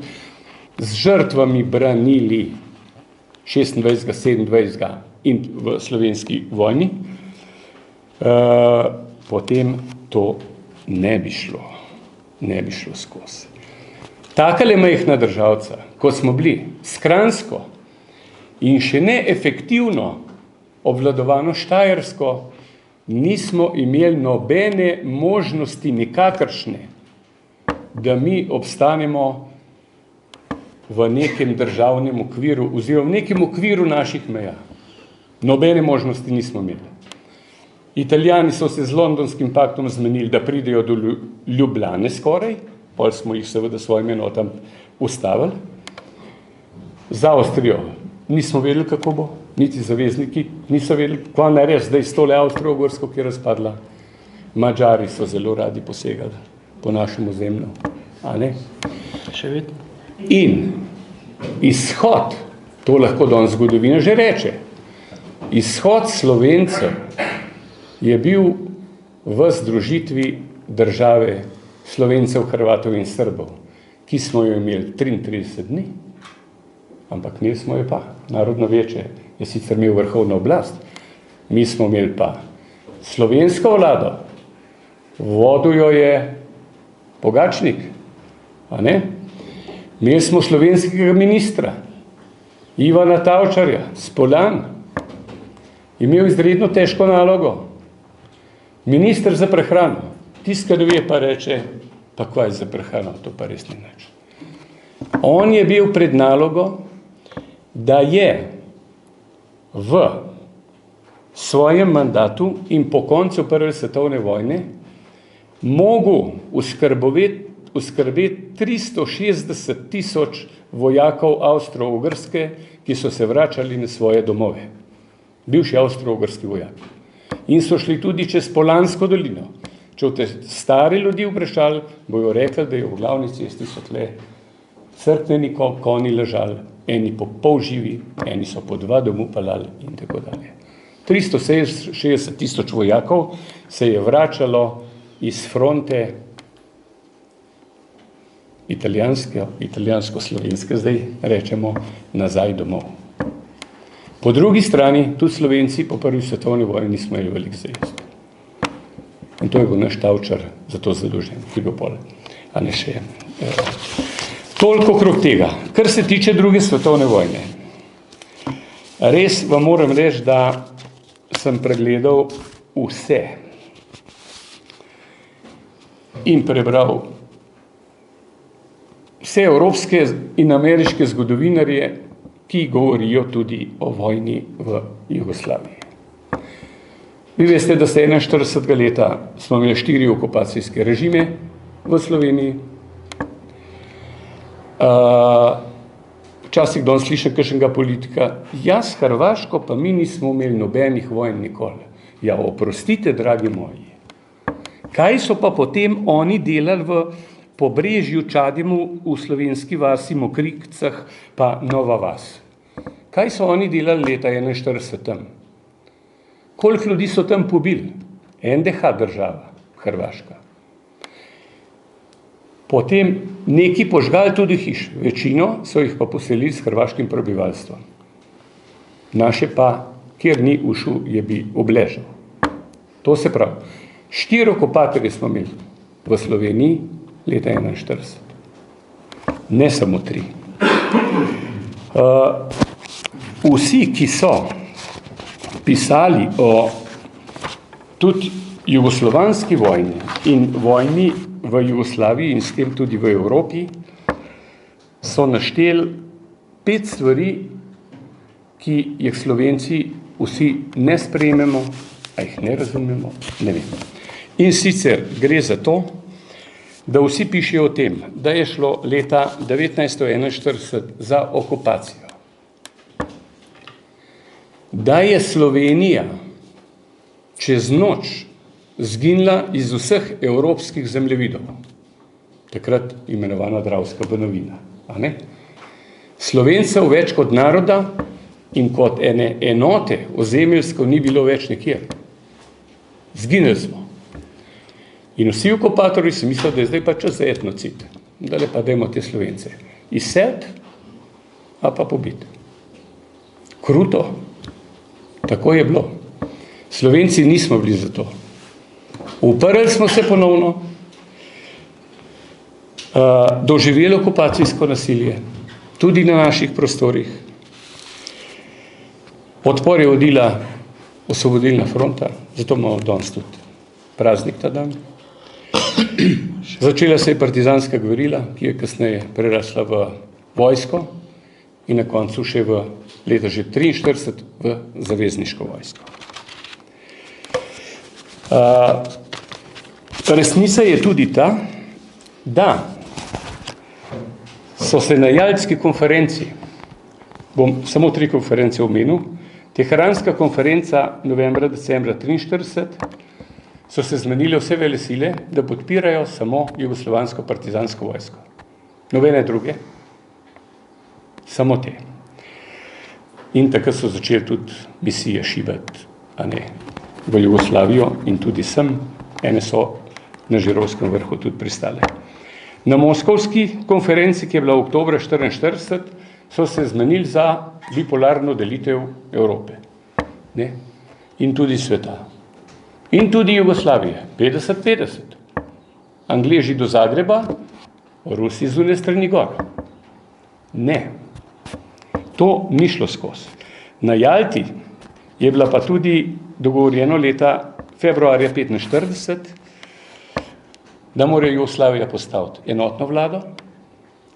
z žrtvami branili 26. 27. in v slovenski vojni, potem to ne bi šlo skozi. Takale majhna državca, ko smo bili s Kranjsko in še neefektivno obvladovano Štajersko, nismo imeli nobene možnosti nikakršne, da mi obstanemo v nekem državnem okviru oziroma v nekem okviru naših meja. Nobene možnosti nismo imeli. Italijani so se z Londonskim paktom zmenili, da pridejo do Ljubljane skoraj, pol smo jih seveda svojim enotam ustavili. Za Avstrijo nismo vedeli, kako bo, niti zavezniki niso vedeli, kva narediti zdaj s tole Avstro-Ogrsko, ki je razpadla. Madžari so zelo radi posegali po našem ozemlju, a ne? Še vedno. In izhod, to lahko danes zgodovina že reče, izhod Slovencev je bil v združitvi države Slovencev, Hrvatov in Srbov, ki smo jo imeli 33 dni, ampak imeli smo jo pa. Narodno veče je sicer imel vrhovno oblast, Mi smo imeli pa slovensko vlado, vodil jo je Pogačnik, a ne? Imeli smo slovenskega ministra, Ivana Tavčarja, Spolan, imel izredno težko nalogo. Minister za prehrano, tisti, ki pa reče, pa kaj za prehrano, to pa res ni nič. On je bil pred nalogo, da je v svojem mandatu in po koncu Prve svetovne vojne mogel uskrbeti 360 tisoč vojakov Avstro-Ogrske, ki so se vračali na svoje domove. Bivši avstro-ogrski vojaki. In so šli tudi čez Polansko dolino. Če boste stari ljudi vprašali, bojo rekli, da je v glavni cesti so tle crkveni konji ležali, eni po pol živi, eni so po 2 domu palali in tako dalje. 360 tisoč vojakov se je vračalo iz fronte italijansko-slovenske, zdaj rečemo, nazaj domov. Po drugi strani, tudi Slovenci po prvi svetovni vojni nismo imeli velik zajezd. In to je bil naš Tavčar za to zadolžen, ki ga pol, a ne še. Toliko okrog tega. Kar se tiče druge svetovne vojne. Res vam moram reči, da sem pregledal vse in prebral vse evropske in ameriške zgodovinarje, ki govorijo tudi o vojni v Jugoslaviji. Vi veste, da se 41. leta smo imeli 4 okupacijske režime v Sloveniji. Včasih danes slišim kakšnega politika, ja, s Hrvaško pa mi nismo imeli nobenih vojn nikoli. Ja, oprostite, dragi moji. Kaj so pa potem oni delali v Pobrežju, Čademu, v slovenski vasi, Mokricah, pa Nova vas? Kaj so oni delali leta 41 tam? Koliko ljudi so tam pobili? NDH država, Hrvaška. Potem neki požgali tudi hiš, večino so jih pa poselili s hrvaškim prebivalstvom. Naše pa, kjer ni ušel, je bi obležal. To se pravi, 4 okupatorje smo imeli v Sloveniji leta 41. Ne samo 3. Vsi, ki so pisali o tudi jugoslovanski vojni in vojni v Jugoslaviji in s tem tudi v Evropi, so našteli 5 stvari, ki jih Slovenci vsi ne sprejmemo, a jih ne razumemo, ne vem. In sicer gre za to, da vsi pišejo o tem, da je šlo leta 1941 za okupacijo. Da je Slovenija čez noč zginila iz vseh evropskih zemljevidov, takrat imenovana Dravska banovina. Slovencev več kot naroda in kot ene enote ozemeljsko ni bilo več nikjer. Zginili smo. In vsi okupatorji si mislijo, da je zdaj pa čas za etnocid, da le pa dajmo te Slovence izseliti, a pa pobiti. Kruto. Tako je bilo. Slovenci nismo bili za to. Uprli smo se ponovno, doživeli okupacijsko nasilje, tudi na naših prostorih. Odpor je vodila Osvobodilna fronta, zato imamo danes tudi praznik ta dan. Začela se je partizanska gverila, ki je kasneje prerasla v vojsko in na koncu še v leta že 43 v zavezniško vojsko. Resnica je tudi ta, da so se na Jaltski konferenci, bom samo 3 konference omenil, Teheranska konferenca novembra, decembra 43, so se zmenile vse velesile, da podpirajo samo jugoslovansko partizansko vojsko. Nobene druge, samo te. In takrat so začeli tudi misije šibati, a ne, v Jugoslavijo in tudi sem, ene so na Žirovskem vrhu tudi pristale. Na Moskovski konferenci, ki je bila v oktobra 1944, so se zmenili za bipolarno delitev Evrope. Ne? in tudi sveta. In tudi Jugoslavije, 50-50. Angleži do Zagreba, Rusi z une strani gor. Ne, to ni šlo skozi. Na Jalti je bila pa tudi dogovorjeno leta februarja 1945, da mora Jugoslavija postaviti enotno vlado,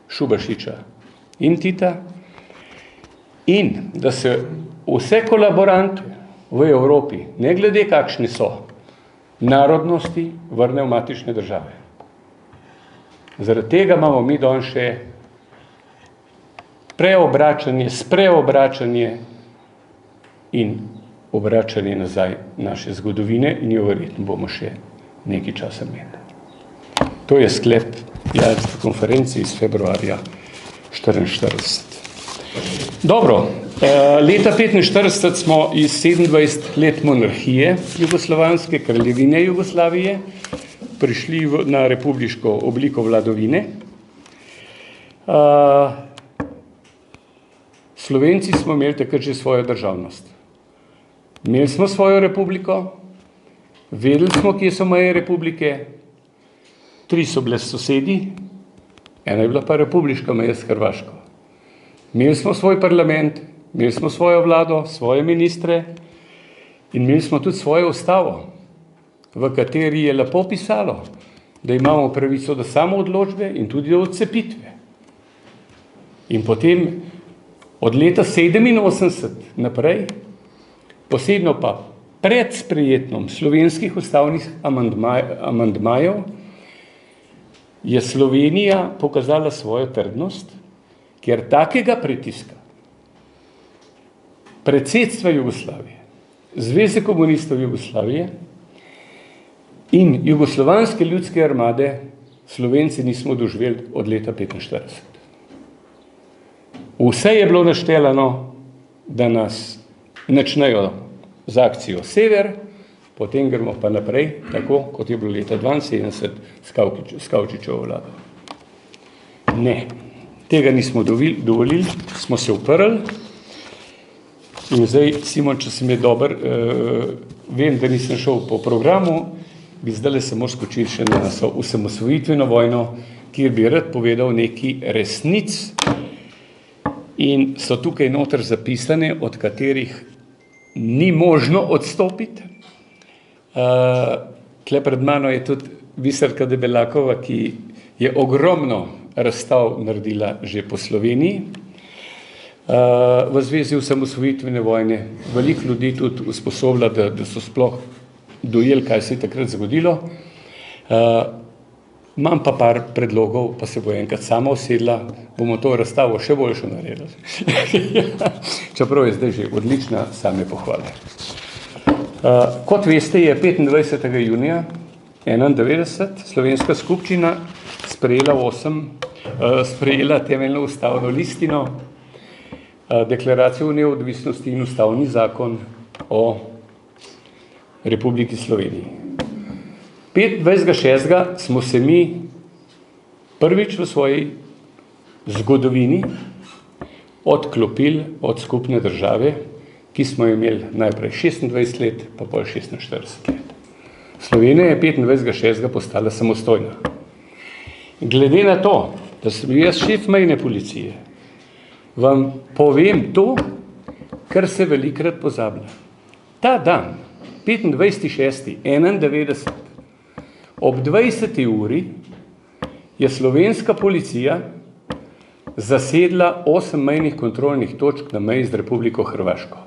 Šubašiča in Tita, in da se vse kolaborante v Evropi, ne glede kakšni so, narodnosti vrne v matične države. Zaradi tega imamo mi danes še preobračanje, spreobračanje in obračanje nazaj naše zgodovine in jo verjetno bomo še nekaj časa imeli. To je sklep Jaltske konference iz februarja 1944. Dobro, leta 1945 smo iz 27 let monarhije jugoslovanske, kraljevine Jugoslavije, prišli na republiško obliko vladovine. Slovenci smo imeli takrat že svojo državnost. Imeli smo svojo republiko, vedeli smo, kje so meje republike, 3 so bile sosedi, ena je bila pa republiška meja s Hrvaško. Imeli smo svoj parlament, imeli smo svojo vlado, svoje ministre in imeli smo tudi svojo ustavo, v kateri je lepo pisalo, da imamo pravico do samoodločbe in tudi do odcepitve. In potem od leta 87 naprej, posebno pa pred sprejetjem slovenskih ustavnih amandmajev, je Slovenija pokazala svojo trdnost, ker takega pritiska predsedstva Jugoslavije, Zveze komunistov Jugoslavije in Jugoslovanske ljudske armade Slovenci nismo doživeli od leta 1945. Vse je bilo naštelano, da nas načnejo z akcijo Sever, potem gremo pa naprej, tako kot je bilo leta 1972 s Kavčičevo vlado. Ne, tega nismo dovolili, smo se uprli. In zdaj, Simon, če si mi dober, vem, da nisem šel po programu, bi zdaj samo skočil še na osamosvojitveno vojno, kjer bi rad povedal neki resnic in so tukaj noter zapisane, od katerih ni možno odstopiti. Tle pred mano je tudi Biserka Debelakova, ki je ogromno razstav naredila že po Sloveniji. V zvezi osamosvojitvene vojne veliko ljudi tudi usposobila, da so sploh dojeli, kaj se je takrat zgodilo. Imam pa par predlogov, pa se bo enkrat sama usedla, bomo to razstavo še boljšo naredili. Čeprav je zdaj že odlična, same pohvale. Kot veste, je 25. junija 1991 Slovenska skupščina sprejela temeljno ustavno listino, deklaracijo o neodvisnosti in ustavni zakon o Republiki Sloveniji. 25.6. smo se mi prvič v svoji zgodovini odklopili od skupne države, ki smo jo imeli najprej 26 let, pa pol 46 let. Slovenija je 25.6. postala samostojna. Glede na to, da sem jaz šef mejne policije, vam povem to, kar se velikokrat pozablja. Ta dan, 25.6.91, ob 20. uri je slovenska policija zasedla 8 mejnih kontrolnih točk na meji z Republiko Hrvaško.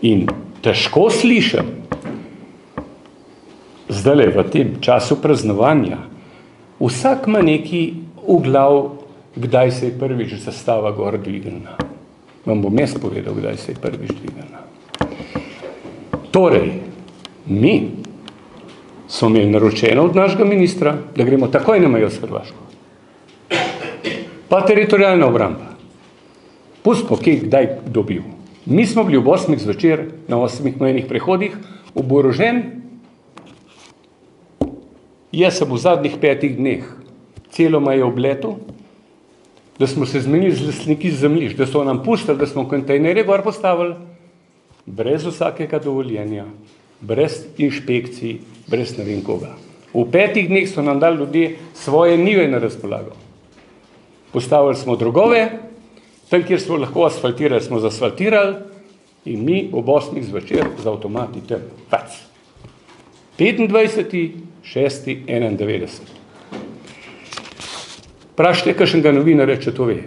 In težko slišim, zdajle v tem času praznovanja, vsak ima neki v glav, kdaj se je prvič zastava gor dvignila. Vam bom jaz povedal, kdaj se je prvič dvignila. Torej, mi smo imeli naročeno od našega ministra, da gremo takoj na mejo s Hrvaško. Pa teritorialna obramba. Pustimo, kdaj dobil. Mi smo bili ob 8. zvečer na 8 mejnih prehodih oborožen. Jaz sem v zadnjih 5 dneh celo mejo obletel, da smo se zmenili z lastniki zemljišč, da so nam pustili, da smo kontejnerje gor postavili brez vsakega dovoljenja, brez inšpekcij, brez ne vem koga. V 5 dneh so nam dali ljudje svoje njive na razpolago. Postavili smo drogove, tam, kjer smo lahko asfaltirali, smo zasfaltirali in mi ob 8 zvečer z avtomati tam. Fac. 25.6.91. Vprašajte kakšnega novinarja, če to ve.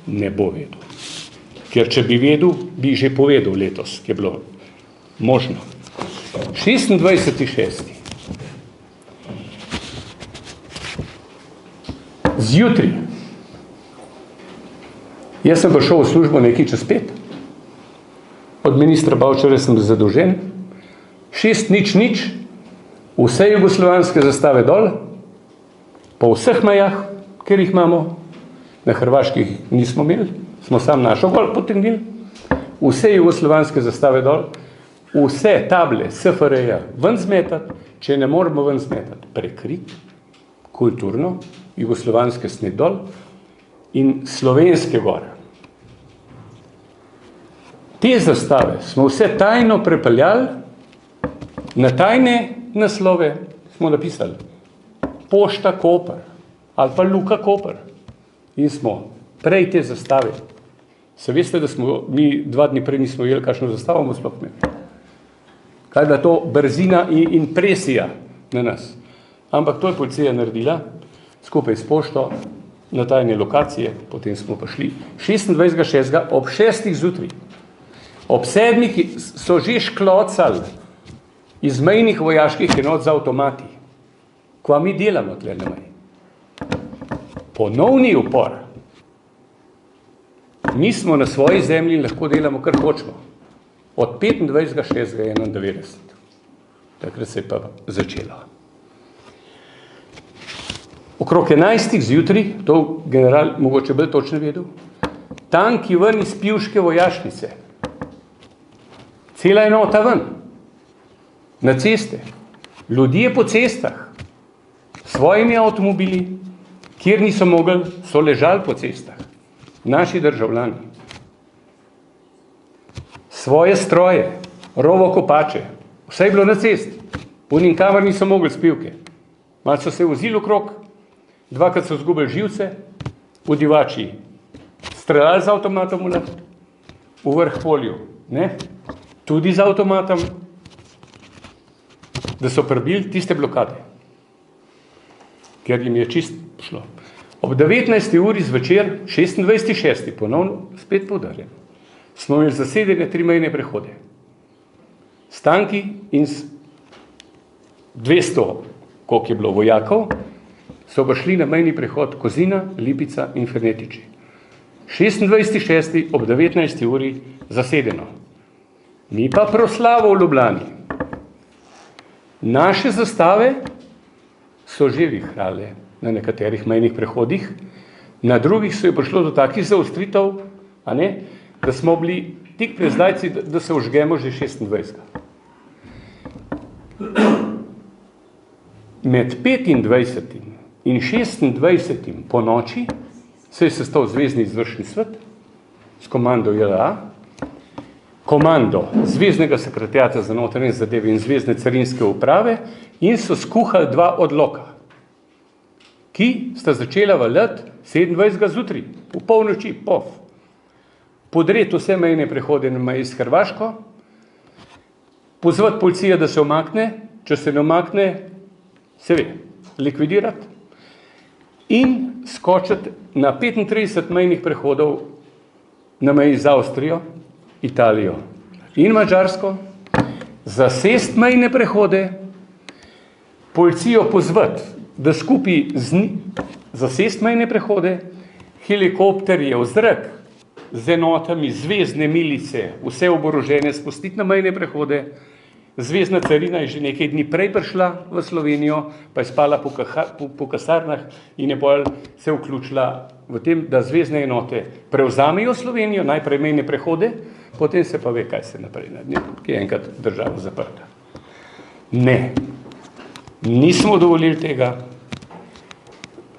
Ne bo vedel. Ker če bi vedel, bi že povedal letos, ki je bilo možno. 26.6. Zjutraj. Jaz sem prišel v službo nekaj čez 5. Od ministra Bavčarja sem zadolžen. 6:00, vse jugoslovanske zastave dol, po vseh mejah, ker jih imamo, na Hrvaških nismo imeli, smo sam našo gol potegnili, vse jugoslovanske zastave dol, vse table SFRJ ven zmetati, če ne moramo ven zmetati, prekriti, kulturno, jugoslovanske snet dol in slovenske gore. Te zastave smo vse tajno prepeljali, na tajne naslove smo napisali Pošta Koper ali pa Luka Koper in smo prej te zastave. Se veste, da smo mi 2 dni prej nismo jeli, kakšno zastavo bomo sploh imeli. Kaj je bila to brzina in presija na nas. Ampak to je policija naredila skupaj s pošto na tajne lokacije, potem smo pa šli 26.6. ob 6. zjutraj. Ob 7. so že šklocali iz mejnih vojaških enot z avtomati. Kva mi delamo tle na meji? Ponovni upor. Mi smo na svoji zemlji in lahko delamo, kar hočemo. Od 25.6.91. Takrat se je pa začelo. Okrog 11. zjutraj, to general mogoče bolj točno vedel, tanki ven iz pivške vojašnice. Cela enota ven. Na ceste. Ljudje po cestah. Svojimi avtomobili, kjer niso mogli, so ležali po cestah. Naši državljani. Svoje stroje, rovokopače, vse je bilo na cesti. Po nikamor niso mogli spivke. Malo so se vozili okrog, 2krat so zgubili živce, vodivači streljali z avtomatom v vrh polju, ne? Tudi z avtomatom, da so prebili tiste blokade, ker jim je čist šlo. Ob 19. uri zvečer, 26.6. ponovno, spet poudarjam, smo imeli zasedene 3 mejne prehode. S tanki in s 200, koliko je bilo vojakov, so prišli na mejni prehod Kozina, Lipica in Fernetiči. 26.6. ob 19. uri zasedeno. Mi pa proslavo v Ljubljani. Naše zastave so že vihrale na nekaterih mejnih prehodih, na drugih so je prišlo do takih zaostritev, da smo bili tik pred zdajci, da se užgemo že 26. Med 25. in 26. po noči se je sestal Zvezni izvršni svet s komando JLA, komando Zveznega sekretariata za notranje zadeve in Zvezne carinske uprave in so skuhali 2 odloka, ki sta začela veljati 27. zjutraj, v polnoči, podreti vse mejne prehode na meji s Hrvaško, pozvati policijo, da se umakne, če se ne umakne, se ve, likvidirati in skočiti na 35 mejnih prehodov na meji z Avstrijo, Italijo in Madžarsko, zasest mejne prehode, policijo pozvati, da skupaj zasest mejne prehode, helikopterje v zrak z enotami zvezne milice, vse oborožene spustiti na mejne prehode. Zvezna carina je že nekaj dni prej prišla v Slovenijo, pa je spala po kasarnah in je bolj se vključila v tem, da zvezne enote prevzamejo Slovenijo, najprej mejne prehode, potem se pa ve, kaj se naprej naredi, ki je enkrat država zaprta. Ne, nismo dovolili tega.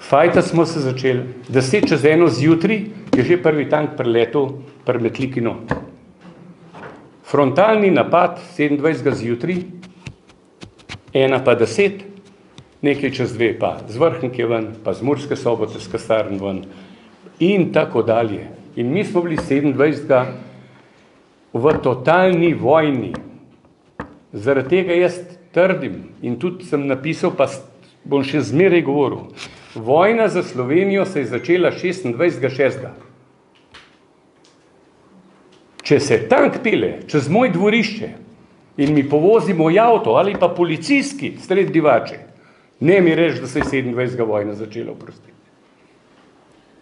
Fajta smo se začeli, 10:01 zjutraj je že prvi tank preletel pri Metliki not. Frontalni napad 27. zjutraj, 1 pa 10, nekaj čez 2 pa z Vrhnike ven, pa z Murske Sobote, z kasarn ven in tako dalje. In mi smo bili 27. v totalni vojni. Zaradi tega jaz trdim in tudi sem napisal, pa bom še zmeraj govoril, vojna za Slovenijo se je začela 26.6. Če se tank pele čez moj dvorišče in mi povozi moj avto ali pa policijski sred Divače, ne mi reči, da se je 27. vojna začela, oprostiti.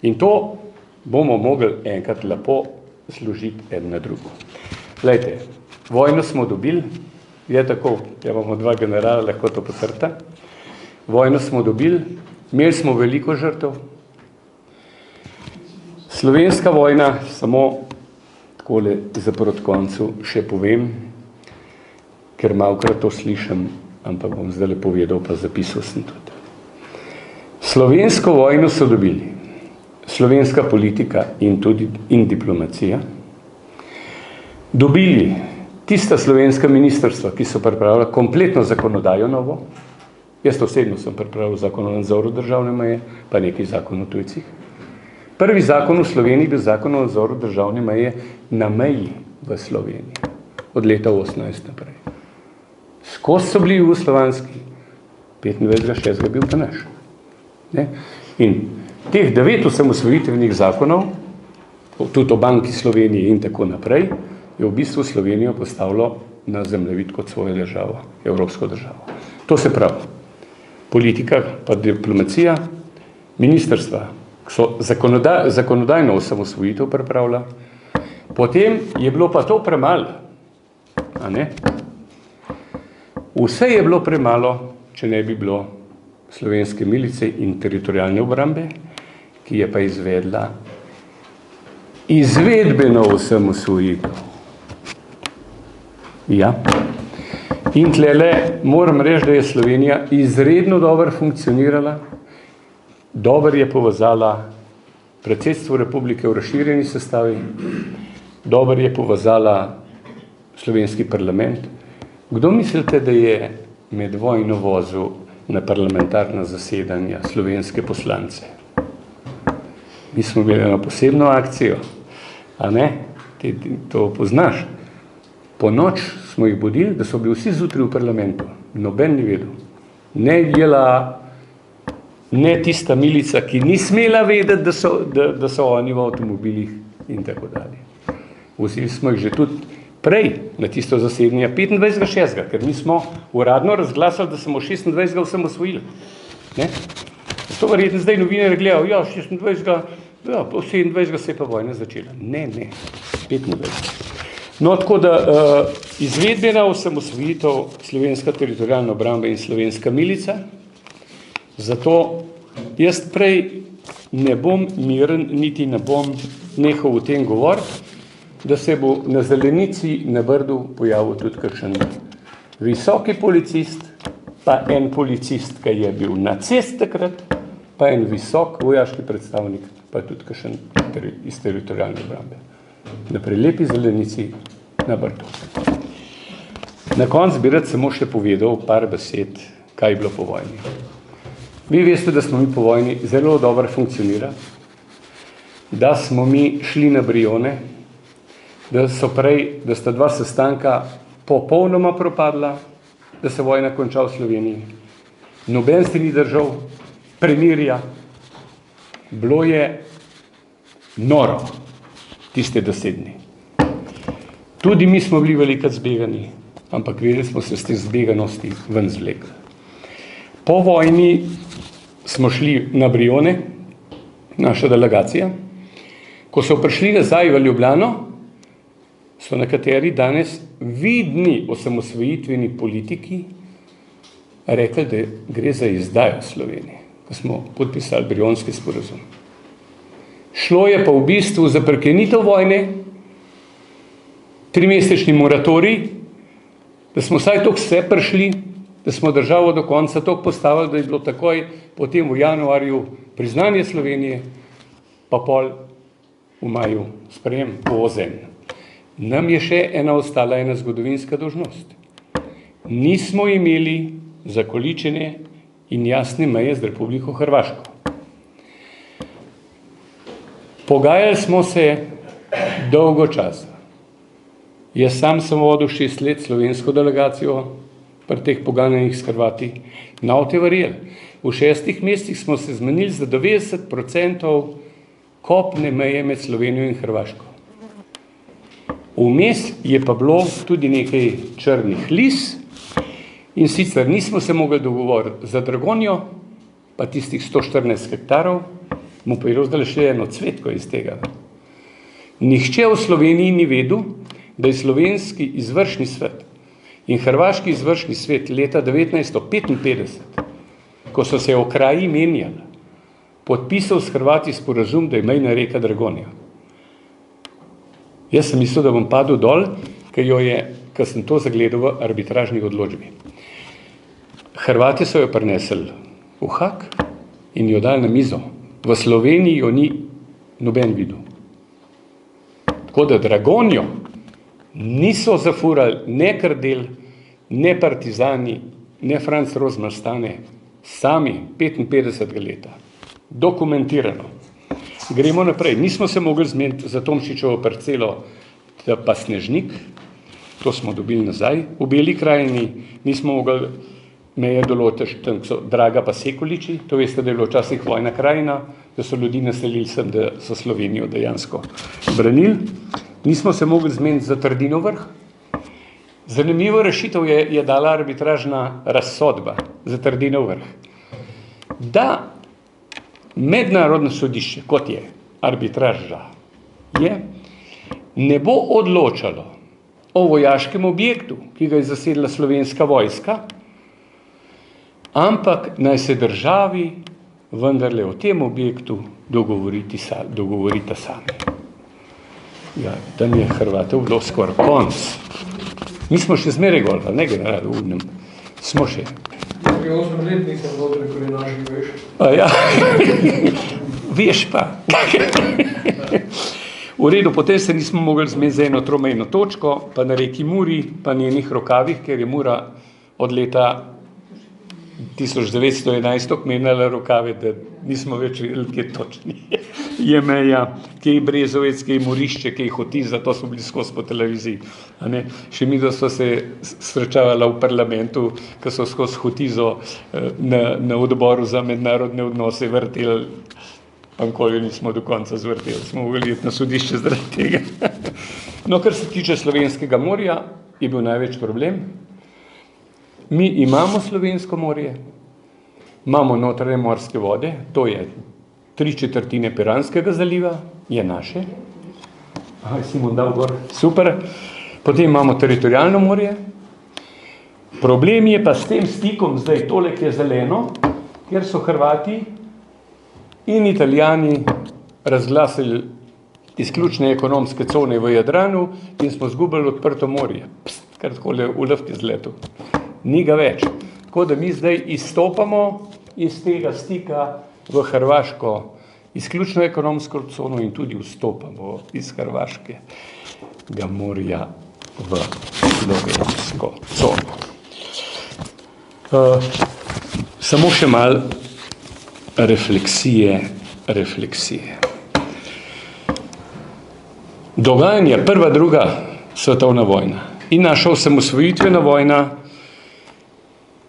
In to bomo mogli enkrat lepo služiti en na drugo. Glejte, vojno smo dobili, je tako, ja imamo 2 generala, lahko to potrta. Vojno smo dobili, imeli smo veliko žrtev. Slovenska vojna, samo takole za proti koncu še povem, ker malokrat to slišim, ampak bom zdaj povedal, pa zapisal sem tudi. Slovensko vojno so dobili slovenska politika in diplomacija, dobili tista slovenska ministrstva, ki so pripravila kompletno zakonodajo novo. Jaz osebno sem pripravil zakon o nadzoru državne meje, pa nekaj zakon o tujcih. Prvi zakon v Sloveniji bil zakon o nadzoru državne meje na meji v Sloveniji, od leta 18 naprej. Skozi so bili jugoslovanski, 25.6. bil pa naš. Ne? In teh 9 osamosvojitvenih zakonov, tudi o Banki Slovenije in tako naprej, je v bistvu Slovenijo postavilo na zemljevid kot svojo državo, evropsko državo. To se pravi, politika pa diplomacija, ministrstva so zakonodajno osamosvojitev pripravila, potem je bilo pa to premalo, a ne? Vse je bilo premalo, če ne bi bilo slovenske milice in teritorialne obrambe, ki je pa izvedla izvedbeno osamosvojitev. Ja. In tlele moram reči, da je Slovenija izredno dobro funkcionirala, dobro je povezala predsedstvo republike v razširjeni sestavi, dobro je povezala slovenski parlament. Kdo mislite, da je med vojno vozil na parlamentarna zasedanja slovenske poslance? Mi smo imeli eno posebno akcijo, a ne? Ti to poznaš. Po noč smo jih budili, da so bili vsi zjutraj v parlamentu. Noben ni vedel. Ne jela, ne tista milica, ki ni smela vedeti, da so oni v avtomobilih in tako dalje. Vsi smo jih že tudi prej na tisto zasedanje 25.6., ker mi smo uradno razglasili, da smo 26. osamosvojili. Ne? To verjetno zdaj novinarji gledajo, ja, 26. Ja, po 27. se je pa vojna začela. Ne, 25. No, tako da izvedbena osamosvojitev, slovenska teritorialna obramba in slovenska milica, zato jaz prej ne bom miren, niti ne bom nehal o tem govoriti, da se bo na zelenici na Brdu pojavil tudi kakšen visoki policist, pa en policist, ki je bil na cest takrat, pa en visok vojaški predstavnik, pa tudi kakšen iz teritorialne obrambe. Na prelepi zelenici na Brdu. Na koncu bi rad samo še povedal par besed, kaj je bilo po vojni. Vi veste, da smo mi po vojni zelo dobro funkcionirali, da smo mi šli na Brione, da sta 2 sestanka popolnoma propadla, da se vojna konča v Sloveniji. Noben se ni držal premirja. Bilo je noro tiste 10 dni. Tudi mi smo bili velikrat zbegani, ampak vedeli smo se z te zbeganosti ven zvlekli. Po vojni smo šli na Brione, naša delegacija. Ko so prišli nazaj v Ljubljano, so nekateri danes vidni osamosvojitveni politiki rekli, da gre za izdajo Slovenije, ko smo podpisali Brionski sporazum. Šlo je pa v bistvu za prekinitev vojne, 3-mesečni moratorij, da smo vsaj toliko vse prišli, da smo državo do konca toliko postavili, da je bilo takoj potem v januarju priznanje Slovenije, pa pol v maju sprejem po OZN. nam je še ostala ena zgodovinska dolžnost. Nismo imeli zakoličene in jasne meje z Republiko Hrvaško. Pogajali smo se dolgo časa. Jaz sam sem vodil 6 let slovensko delegacijo pri teh pogajanjih s Hrvati. Navte verjeli, v 6 mesecih smo se zmenili za 90% kopne meje med Slovenijo in Hrvaško. Vmes je pa bilo tudi nekaj črnih lis in sicer nismo se mogli dogovoriti za Dragonjo, pa tistih 114 hektarov, mu pa je rozdali še eno cvetko iz tega. Nihče v Sloveniji ni vedel, da je slovenski izvršni svet in hrvaški izvršni svet leta 1955, ko so se okraji menjali, podpisal s Hrvati sporazum, da je mejna reka Dragonja. Jaz sem mislil, da bom padel dol, ker sem to zagledal v arbitražni odločbi. Hrvati so jo prinesli v Hag in jo dali na mizo. V Sloveniji jo ni noben videl. Tako da Dragonjo niso zafurali ne Krdel, ne partizani, ne Franc Rozmastane, sami 55 leta. Dokumentirano. Gremo naprej. Nismo se mogli zmeniti za Tomšičevo parcelo pa Snežnik, to smo dobili nazaj. V Beli krajini nismo mogli meje določiti, tam so Draga pa Sekuliči, to veste, da je bilo včasih vojna krajina, da so ljudi naselili sem, da so Slovenijo dejansko branili. Nismo se mogli zmeniti za Trdinov vrh. Zanimivo rešitev je dala arbitražna razsodba za Trdinov vrh. Da mednarodno sodišče, kot je arbitraža, ne bo odločalo o vojaškem objektu, ki ga je zasedla slovenska vojska, ampak naj se državi vendarle o tem objektu dogovorita sami. Ja, tam je Hrvatov bilo skoraj konc. Mi smo še zmeraj gor, ali ne general, udnem. Smo še. 8 let nisem bil preko naših, veš. Ja, veš pa. V redu, potem se nismo mogli zmeniti za eno tromejno točko, pa na reki Muri, pa njenih rokavih, ker je Mura od leta 1911 menjala rokave, da nismo več vedeli, kje točni je meja, kje je Brezovec, kje je Morišče, kje je Hotiza, to smo bili skozi po televiziji. Še mi, da so se srečavala v parlamentu, ko so skozi Hotizo na odboru za mednarodne odnose vrteli, pa nikoli nismo do konca zvrteli, smo mogli iti na sodišče zaradi tega. No, kar se tiče Slovenskega morja, je bil največ problem. Mi imamo Slovensko morje, imamo notranje morske vode, to je 3/4 Piranskega zaliva, je naše. Aha, si mu dal gor, super. Potem imamo teritorijalno morje. Problem je pa s tem stikom, zdaj tole, ki je zeleno, kjer so Hrvati in Italijani razglasili izključne ekonomske cone v Jadranu in smo zgubili odprto morje. Kar takole v luft izletu. Ni ga več. Tako da mi zdaj izstopamo iz tega stika v Hrvaško izključno ekonomsko cono in tudi vstopamo iz Hrvaškega morja v slovensko cono. Samo še malo refleksije. Dogajanje prva, druga svetovna vojna in naša osamosvojitvena vojna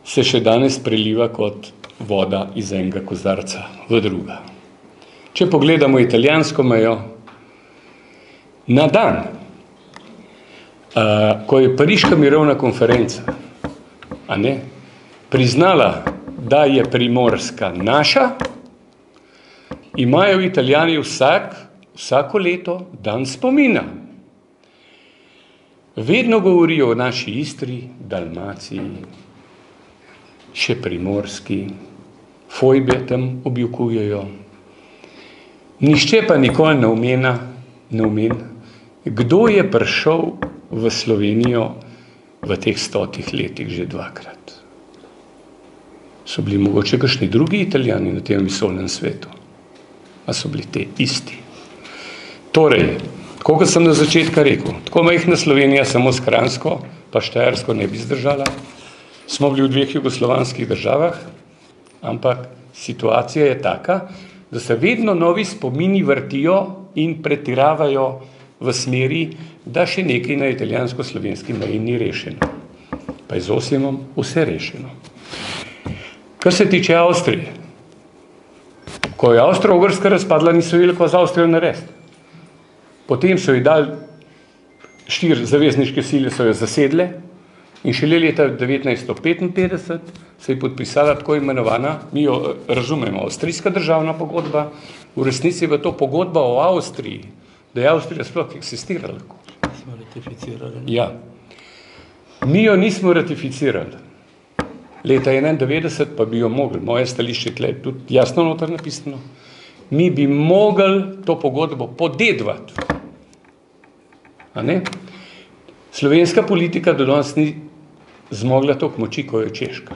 se še danes preliva kot voda iz enega kozarca v druga. Če pogledamo italijansko mejo, na dan, ko je Pariška mirovna konferenca priznala, da je Primorska naša, imajo Italijani vsako leto dan spomina. Vedno govorijo o naši Istri, Dalmaciji, še Primorski, fojbe tam objokujejo. Nihče pa nikoli ne omen, kdo je prišel v Slovenijo v teh 100 letih že dvakrat. So bili mogoče kakšni drugi Italijani na tem vesoljnem svetu? A so bili te isti? Torej, Tako kot sem na začetku rekel, tako majhna Slovenija samo s Kranjsko, pa Štajersko ne bi zdržala. Smo bili v 2 jugoslovanskih državah, ampak situacija je taka, da se vedno novi spomini vrtijo in pretiravajo v smeri, da še nekaj na italijansko-slovenski meji ni rešeno. Pa je z Osijemom vse rešeno. Kar se tiče Avstrije, ko je Avstro-Ogrska razpadla, niso vedeli, ko z Avstrijo narediti. Potem so ji dali 4 zavezniške sile, so jo zasedle in šele leta 1955 se je podpisala tako imenovana, mi jo razumemo, avstrijska državna pogodba, v resnici je to pogodba o Avstriji, da je Avstrija sploh eksistirala. Smo ratificirali. Ja. Mi jo nismo ratificirali. Leta 1991 pa bi jo mogli, moje stališče tle tudi jasno noter napisano, mi bi mogli to pogodbo podedvati. A ne? Slovenska politika do danes ni zmogla toliko moči, ko je Češka.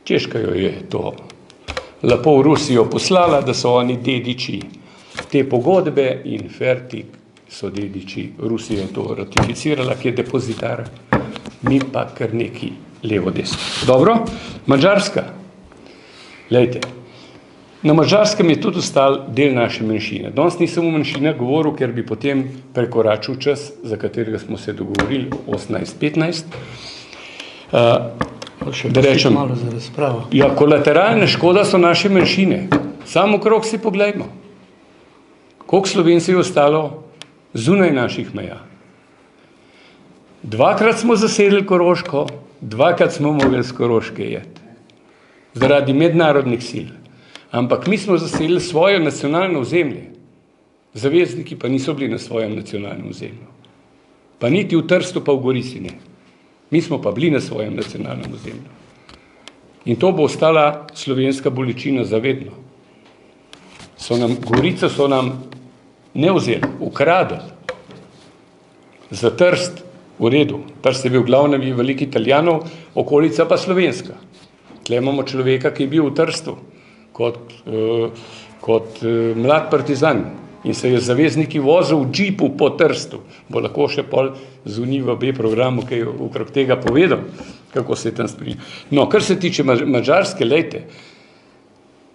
Češka jo je to lepo v Rusijo poslala, da so oni dediči te pogodbe in fertik so dediči. Rusija je to ratificirala, ki je depozitar, mi pa kar neki levo desno. Dobro, Madžarska. Lejte, na Madžarskem je tudi ostal del naše manjšine. Danes nisem o manjšinah govoril, ker bi potem prekoračil čas, za katerega smo se dogovorili 18:15. Da rečem, malo za razpravo. Ja, kolateralna škoda so naše manjšine. Samo okrog si poglejmo. Koliko Slovencev je ostalo zunaj naših meja? 2-krat smo zasedli Koroško, 2-krat smo mogli z Koroške jeti. Zaradi mednarodnih sil. Ampak mi smo zasedli svoje nacionalno ozemlje. Zavezniki pa niso bili na svojem nacionalnem ozemlju. Pa niti v Trstu, pa v Gorici ne. Mi smo pa bili na svojem nacionalnem ozemlju. In to bo ostala slovenska bolečina zavedno. Gorico so nam ne vzeli, ukradli. Za Trst v redu. Trst je bil glavnem velik Italijanov, okolica pa slovenska. Tle imamo človeka, ki je bil v Trstu kot mlad partizan in se je zavezniki vozil v džipu po Trstu. Bo lahko še pol zunij v B programu, ki je okrog tega povedal, kako se je tam spremljal. No, kar se tiče Madžarske, lejte,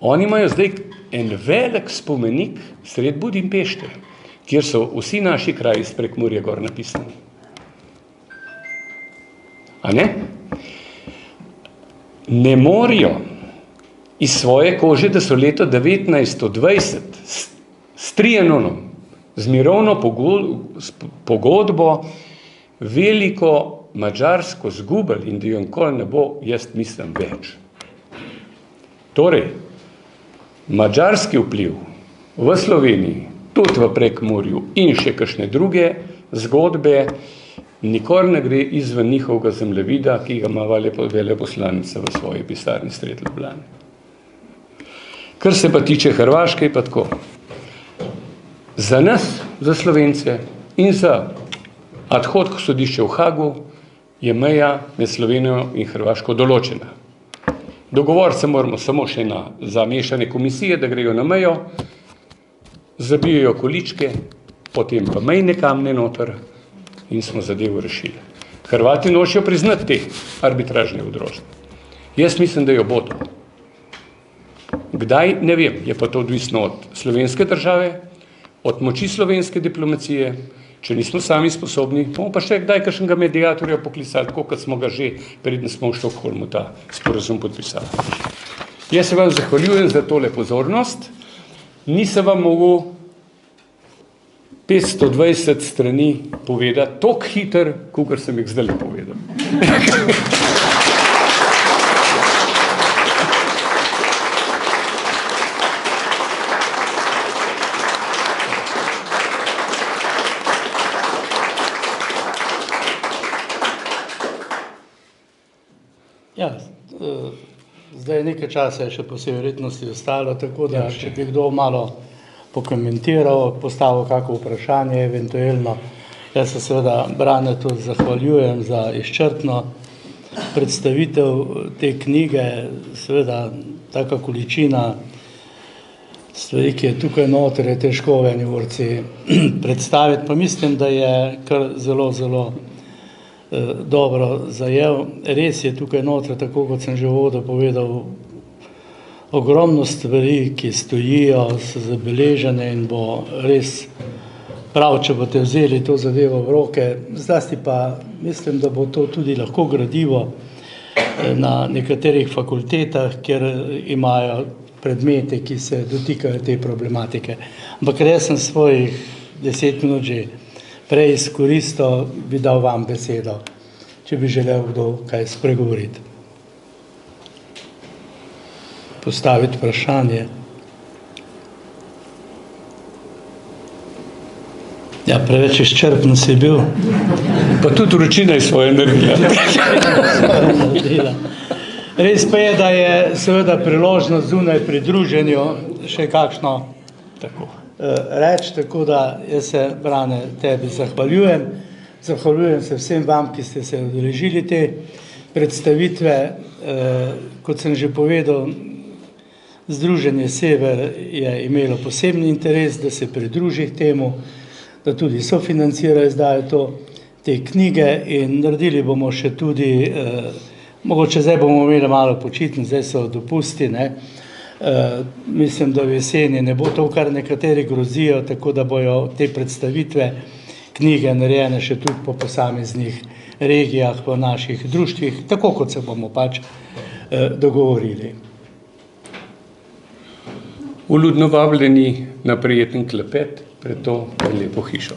oni imajo zdaj en velik spomenik sred Budimpešte, kjer so vsi naši kraji iz Prekmurja gor napisani. A ne? Ne morijo iz svoje kože, da so leto 1920 s Trianonom, z mirovno pogodbo veliko Madžarsko zgubili in da jo nikoli ne bo, jaz mislim, več. Torej, madžarski vpliv v Sloveniji, tudi v Prekmurju in še kakšne druge zgodbe, nikoli ne gre izven njihovega zemljevida, ki ga ima veleposlanica v svoji pisarni sred Ljubljane. Kar se pa tiče Hrvaške, pa tako. Za nas, za Slovence in za ad hoc sodišče v Hagu je meja med Slovenijo in Hrvaško določena. Dogovoriti se moramo samo še na zamešane komisije, da grejo na mejo, zabijajo količke, potem pa mejne kamne noter in smo zadevo rešili. Hrvati nočejo priznati te arbitražne odločbe. Jaz mislim, da jo bodo. Kdaj, ne vem, je pa to odvisno od slovenske države, od moči slovenske diplomacije. Če nismo sami sposobni, bomo pa še kdaj kakšnega mediatorja poklicali, tako kot smo ga že, preden smo v Štokholmu ta sporazum podpisali. Jaz se vam zahvaljujem za tole pozornost. Nisem vam mogel 520 strani povedati toliko hiter, kakor sem jih zdaj povedal. Ja, zdaj nekaj časa je še po vsej verjetnosti ostalo, tako da če bi kdo malo pokomentiral, postavil kako vprašanje eventuelno. Jaz se seveda Branetu zahvaljujem za izčrpno predstavitev te knjige, seveda taka količina Stvari, ki je tukaj noter, je težko v eni urci predstaviti, pa mislim, da je kar zelo, zelo dobro zajel. Res je tukaj noter, tako kot sem že v uvodu povedal, ogromno stvari, ki stojijo, so zabeležene in bo res prav, če boste vzeli to zadevo v roke. Zlasti pa mislim, da bo to tudi lahko gradivo na nekaterih fakultetah, kjer imajo predmete, ki se dotikajo te problematike. Ampak jaz sem svojih 10 minut že prej izkoristil, bi dal vam besedo, če bi želel kdo kaj spregovoriti. Postaviti vprašanje. Ja, preveč izčrpen si bil. Pa tudi vročina je svoje naredila. Res pa je, da je seveda priložnost zunaj pri druženju še kakšno reči, tako da jaz se, Brane, tebi zahvaljujem. Zahvaljujem se vsem vam, ki ste se udeležili te predstavitve. Kot sem že povedal, Združenje Sever je imelo posebni interes, da se pridruži temu, da tudi sofinancira izdajo te knjige in naredili bomo še tudi, mogoče zdaj bomo imeli malo počitnic, zdaj so dopusti, ne. Mislim, da v jeseni ne bo to, kar nekateri grozijo, tako da bojo te predstavitve knjige narejene še tudi po posameznih regijah v naših društvih, tako kot se bomo pač dogovorili. Vljudno vabljeni na prijeten klepet pred to lepo hišo.